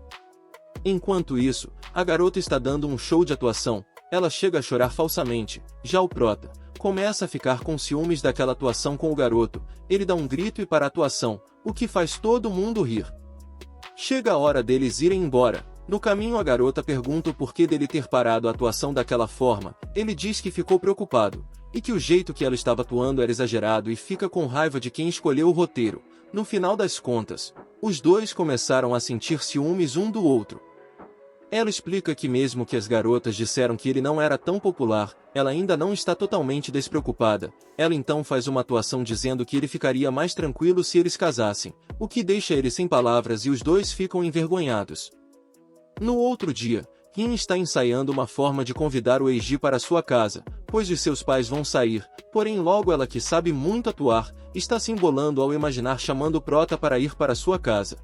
Enquanto isso, a garota está dando um show de atuação. Ela chega a chorar falsamente. Já o prota começa a ficar com ciúmes daquela atuação com o garoto. Ele dá um grito e para a atuação, o que faz todo mundo rir. Chega a hora deles irem embora. No caminho a garota pergunta o porquê dele ter parado a atuação daquela forma. Ele diz que ficou preocupado, e que o jeito que ela estava atuando era exagerado e fica com raiva de quem escolheu o roteiro. No final das contas, os dois começaram a sentir ciúmes um do outro. Ela explica que mesmo que as garotas disseram que ele não era tão popular, ela ainda não está totalmente despreocupada. Ela então faz uma atuação dizendo que ele ficaria mais tranquilo se eles casassem, o que deixa ele sem palavras e os dois ficam envergonhados. No outro dia, Rin está ensaiando uma forma de convidar o Eiji para sua casa, pois os seus pais vão sair, porém logo ela, que sabe muito atuar, está se embolando ao imaginar chamando o prota para ir para sua casa.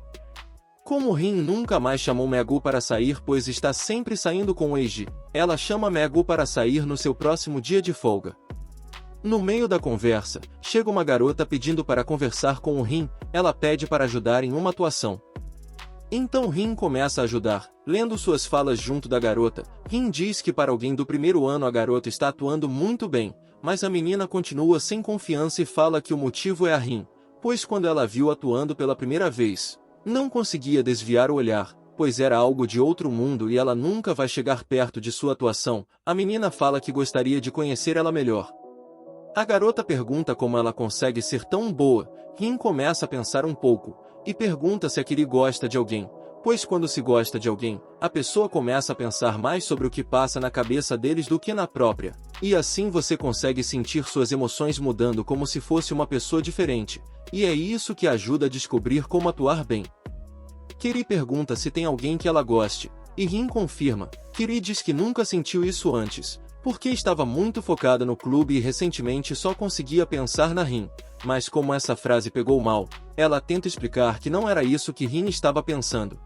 Como Rin nunca mais chamou Megu para sair pois está sempre saindo com o Eiji, ela chama Megu para sair no seu próximo dia de folga. No meio da conversa, chega uma garota pedindo para conversar com o Rin, ela pede para ajudar em uma atuação. Então Rin começa a ajudar, lendo suas falas junto da garota. Rin diz que para alguém do primeiro ano a garota está atuando muito bem, mas a menina continua sem confiança e fala que o motivo é a Rin, pois quando ela viu atuando pela primeira vez, não conseguia desviar o olhar, pois era algo de outro mundo e ela nunca vai chegar perto de sua atuação. A menina fala que gostaria de conhecer ela melhor. A garota pergunta como ela consegue ser tão boa. Rin começa a pensar um pouco, e pergunta se aquele gosta de alguém, pois quando se gosta de alguém, a pessoa começa a pensar mais sobre o que passa na cabeça deles do que na própria, e assim você consegue sentir suas emoções mudando como se fosse uma pessoa diferente, e é isso que ajuda a descobrir como atuar bem. Kiri pergunta se tem alguém que ela goste, e Rin confirma. Kiri diz que nunca sentiu isso antes, porque estava muito focada no clube e recentemente só conseguia pensar na Rin. Mas como essa frase pegou mal, ela tenta explicar que não era isso que Rin estava pensando.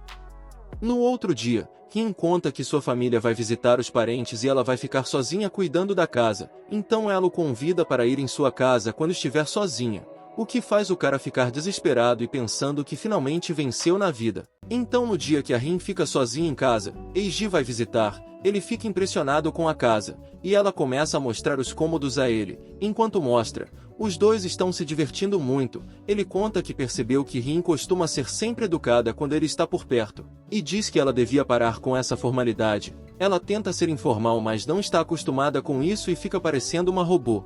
No outro dia, Rin conta que sua família vai visitar os parentes e ela vai ficar sozinha cuidando da casa, então ela o convida para ir em sua casa quando estiver sozinha, o que faz o cara ficar desesperado e pensando que finalmente venceu na vida. Então no dia que a Rin fica sozinha em casa, Eiji vai visitar, ele fica impressionado com a casa, e ela começa a mostrar os cômodos a ele. Enquanto mostra, os dois estão se divertindo muito. Ele conta que percebeu que Rin costuma ser sempre educada quando ele está por perto, e diz que ela devia parar com essa formalidade. Ela tenta ser informal mas não está acostumada com isso e fica parecendo uma robô.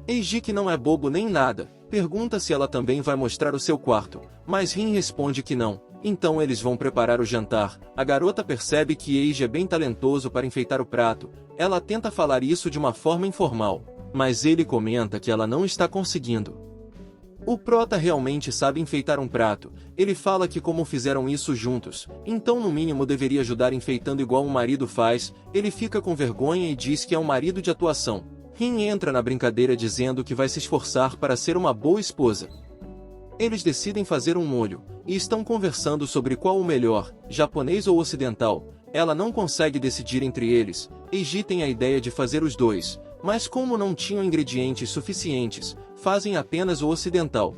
Eiji, que não é bobo nem nada, pergunta se ela também vai mostrar o seu quarto, mas Rin responde que não. Então eles vão preparar o jantar. A garota percebe que Eiji é bem talentoso para enfeitar o prato. Ela tenta falar isso de uma forma informal, mas ele comenta que ela não está conseguindo. O prota realmente sabe enfeitar um prato. Ele fala que como fizeram isso juntos, então no mínimo deveria ajudar enfeitando igual um marido faz. Ele fica com vergonha e diz que é um marido de atuação. Rin entra na brincadeira dizendo que vai se esforçar para ser uma boa esposa. Eles decidem fazer um molho, e estão conversando sobre qual o melhor, japonês ou ocidental. Ela não consegue decidir entre eles. Eiji tem a ideia de fazer os dois, mas como não tinham ingredientes suficientes, fazem apenas o ocidental.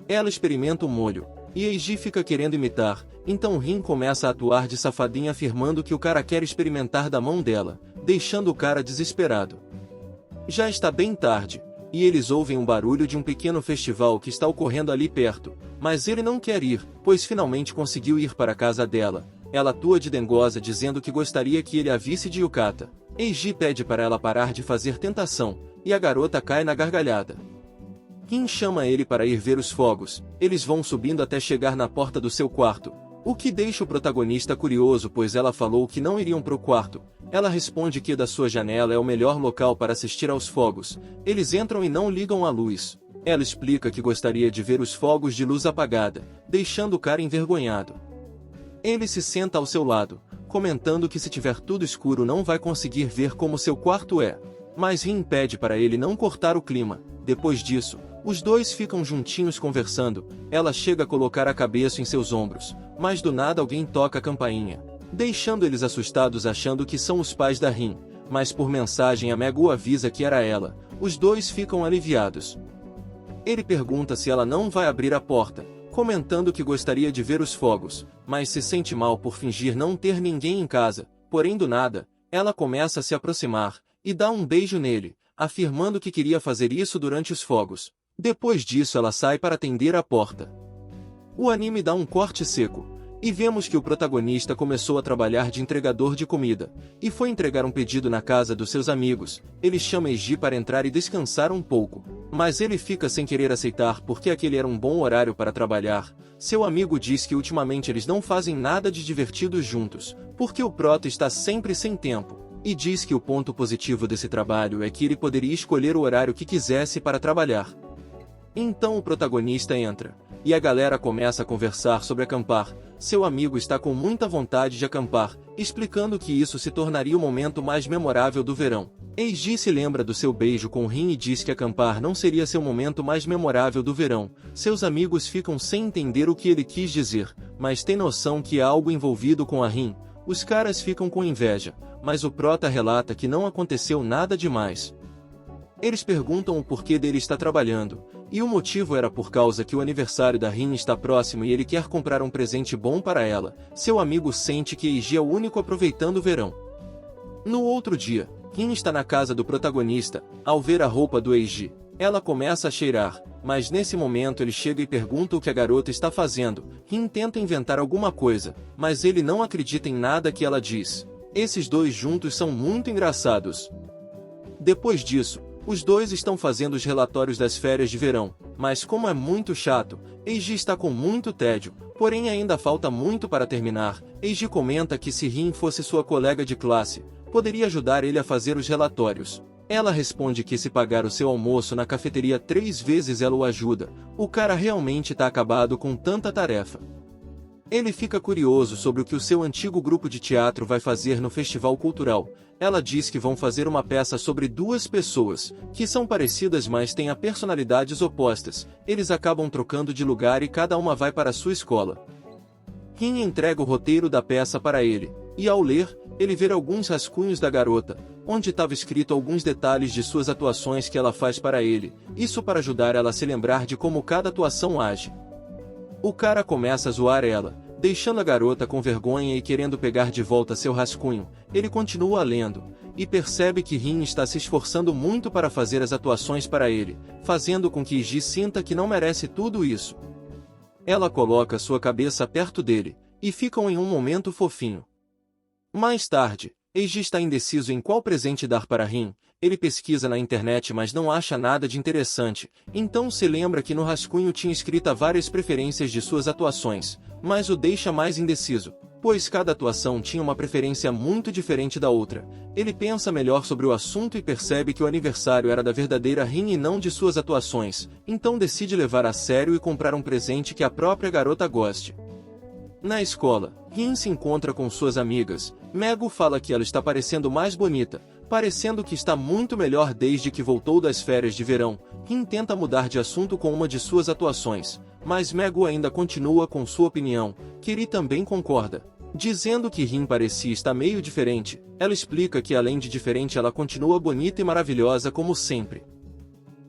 Ela experimenta o molho, e Eiji fica querendo imitar, então Rin começa a atuar de safadinha afirmando que o cara quer experimentar da mão dela, deixando o cara desesperado. Já está bem tarde, e eles ouvem um barulho de um pequeno festival que está ocorrendo ali perto, mas ele não quer ir, pois finalmente conseguiu ir para a casa dela. Ela atua de dengosa dizendo que gostaria que ele a visse de yukata. Eiji pede para ela parar de fazer tentação, e a garota cai na gargalhada. Rin chama ele para ir ver os fogos. Eles vão subindo até chegar na porta do seu quarto, o que deixa o protagonista curioso pois ela falou que não iriam pro quarto. Ela responde que da sua janela é o melhor local para assistir aos fogos. Eles entram e não ligam a luz. Ela explica que gostaria de ver os fogos de luz apagada, deixando o cara envergonhado. Ele se senta ao seu lado, comentando que se tiver tudo escuro não vai conseguir ver como seu quarto é. Mas Rin pede para ele não cortar o clima. Depois disso, os dois ficam juntinhos conversando. Ela chega a colocar a cabeça em seus ombros, mas do nada alguém toca a campainha, deixando eles assustados achando que são os pais da Rin, mas por mensagem a Megu avisa que era ela. Os dois ficam aliviados. Ele pergunta se ela não vai abrir a porta. comentando que gostaria de ver os fogos, mas se sente mal por fingir não ter ninguém em casa. Porém do nada, ela começa a se aproximar e dá um beijo nele, afirmando que queria fazer isso durante os fogos. Depois disso ela sai para atender a porta. O anime dá um corte seco, e vemos que o protagonista começou a trabalhar de entregador de comida, e foi entregar um pedido na casa dos seus amigos. Ele chama Eiji para entrar e descansar um pouco, mas ele fica sem querer aceitar porque aquele era um bom horário para trabalhar. Seu amigo diz que ultimamente eles não fazem nada de divertido juntos, porque o prota está sempre sem tempo, e diz que o ponto positivo desse trabalho é que ele poderia escolher o horário que quisesse para trabalhar. Então o protagonista entra, e a galera começa a conversar sobre acampar. Seu amigo está com muita vontade de acampar, explicando que isso se tornaria o momento mais memorável do verão. Eiji se lembra do seu beijo com Rin e diz que acampar não seria seu momento mais memorável do verão. Seus amigos ficam sem entender o que ele quis dizer, mas tem noção que há algo envolvido com a Rin. Os caras ficam com inveja, mas o prota relata que não aconteceu nada demais. Eles perguntam o porquê dele estar trabalhando, e o motivo era por causa que o aniversário da Rin está próximo e ele quer comprar um presente bom para ela. Seu amigo sente que Eiji é o único aproveitando o verão. No outro dia, Rin está na casa do protagonista. Ao ver a roupa do Eiji, ela começa a cheirar, mas nesse momento ele chega e pergunta o que a garota está fazendo. Rin tenta inventar alguma coisa, mas ele não acredita em nada que ela diz. Esses dois juntos são muito engraçados. Depois disso, os dois estão fazendo os relatórios das férias de verão, mas como é muito chato, Eiji está com muito tédio, porém ainda falta muito para terminar. Eiji comenta que se Rin fosse sua colega de classe, poderia ajudar ele a fazer os relatórios. Ela responde que se pagar o seu almoço na cafeteria 3 vezes ela o ajuda. O cara realmente tá acabado com tanta tarefa. Ele fica curioso sobre o que o seu antigo grupo de teatro vai fazer no festival cultural. Ela diz que vão fazer uma peça sobre duas pessoas, que são parecidas mas têm personalidades opostas. Eles acabam trocando de lugar e cada uma vai para sua escola. Rin entrega o roteiro da peça para ele, e ao ler, ele vê alguns rascunhos da garota, onde estava escrito alguns detalhes de suas atuações que ela faz para ele, isso para ajudar ela a se lembrar de como cada atuação age. O cara começa a zoar ela, deixando a garota com vergonha e querendo pegar de volta seu rascunho. Ele continua lendo, e percebe que Rin está se esforçando muito para fazer as atuações para ele, fazendo com que Eiji sinta que não merece tudo isso. Ela coloca sua cabeça perto dele, e ficam em um momento fofinho. Mais tarde, Eiji está indeciso em qual presente dar para Rin. Ele pesquisa na internet mas não acha nada de interessante, então se lembra que no rascunho tinha escrita várias preferências de suas atuações, mas o deixa mais indeciso, pois cada atuação tinha uma preferência muito diferente da outra. Ele pensa melhor sobre o assunto e percebe que o aniversário era da verdadeira Rin e não de suas atuações, então decide levar a sério e comprar um presente que a própria garota goste. Na escola, Rin se encontra com suas amigas. Mego fala que ela está parecendo mais bonita, parecendo que está muito melhor desde que voltou das férias de verão. Rin tenta mudar de assunto com uma de suas atuações, mas Mego ainda continua com sua opinião. Kiri também concorda, dizendo que Rin parecia estar meio diferente. Ela explica que além de diferente ela continua bonita e maravilhosa como sempre.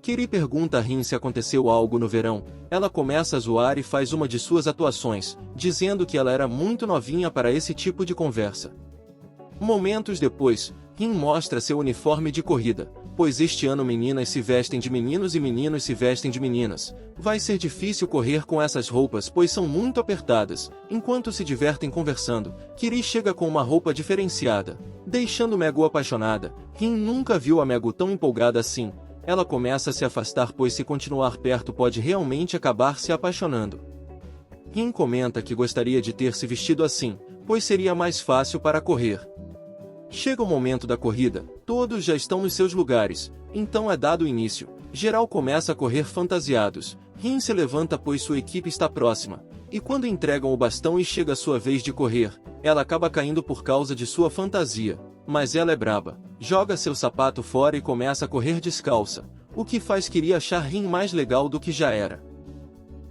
Kiri pergunta a Rin se aconteceu algo no verão. Ela começa a zoar e faz uma de suas atuações, dizendo que ela era muito novinha para esse tipo de conversa. Momentos depois, Rin mostra seu uniforme de corrida, pois este ano meninas se vestem de meninos e meninos se vestem de meninas. Vai ser difícil correr com essas roupas pois são muito apertadas. Enquanto se divertem conversando, Kiri chega com uma roupa diferenciada, deixando Mego apaixonada. Rin nunca viu a Mego tão empolgada assim. Ela começa a se afastar pois se continuar perto pode realmente acabar se apaixonando. Rin comenta que gostaria de ter se vestido assim, pois seria mais fácil para correr. Chega o momento da corrida, todos já estão nos seus lugares, então é dado o início. Geral começa a correr fantasiados. Rin se levanta pois sua equipe está próxima, e quando entregam o bastão e chega a sua vez de correr, ela acaba caindo por causa de sua fantasia. Mas ela é braba, joga seu sapato fora e começa a correr descalça, o que faz Kiri achar Rin mais legal do que já era.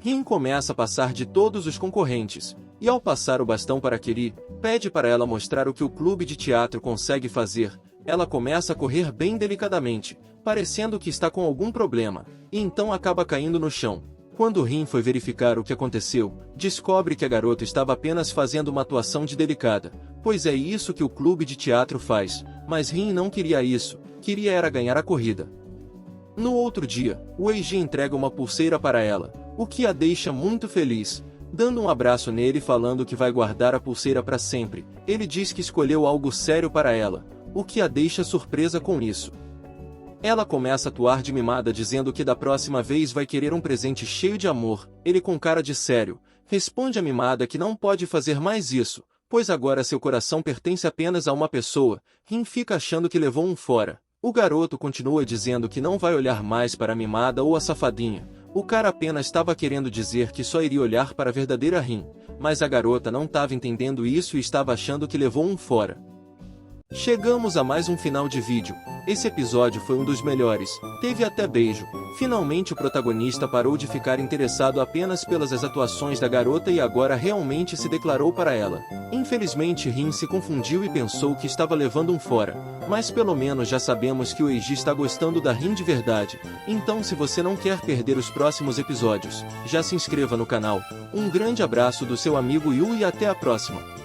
Rin começa a passar de todos os concorrentes, e ao passar o bastão para Kiri, pede para ela mostrar o que o clube de teatro consegue fazer. Ela começa a correr bem delicadamente, parecendo que está com algum problema, e então acaba caindo no chão. Quando Rin foi verificar o que aconteceu, descobre que a garota estava apenas fazendo uma atuação de delicada, pois é isso que o clube de teatro faz, mas Rin não queria isso, queria era ganhar a corrida. No outro dia, o Eiji entrega uma pulseira para ela, o que a deixa muito feliz. Dando um abraço nele e falando que vai guardar a pulseira para sempre, ele diz que escolheu algo sério para ela, o que a deixa surpresa com isso. Ela começa a atuar de mimada dizendo que da próxima vez vai querer um presente cheio de amor. Ele, com cara de sério, responde à mimada que não pode fazer mais isso, pois agora seu coração pertence apenas a uma pessoa. Rin fica achando que levou um fora. O garoto continua dizendo que não vai olhar mais para a mimada ou a safadinha. O cara apenas estava querendo dizer que só iria olhar para a verdadeira Rin, mas a garota não estava entendendo isso e estava achando que levou um fora. Chegamos a mais um final de vídeo. Esse episódio foi um dos melhores, teve até beijo. Finalmente o protagonista parou de ficar interessado apenas pelas atuações da garota e agora realmente se declarou para ela. Infelizmente Rin se confundiu e pensou que estava levando um fora, mas pelo menos já sabemos que o Eiji está gostando da Rin de verdade. Então se você não quer perder os próximos episódios, já se inscreva no canal. Um grande abraço do seu amigo Yu e até a próxima.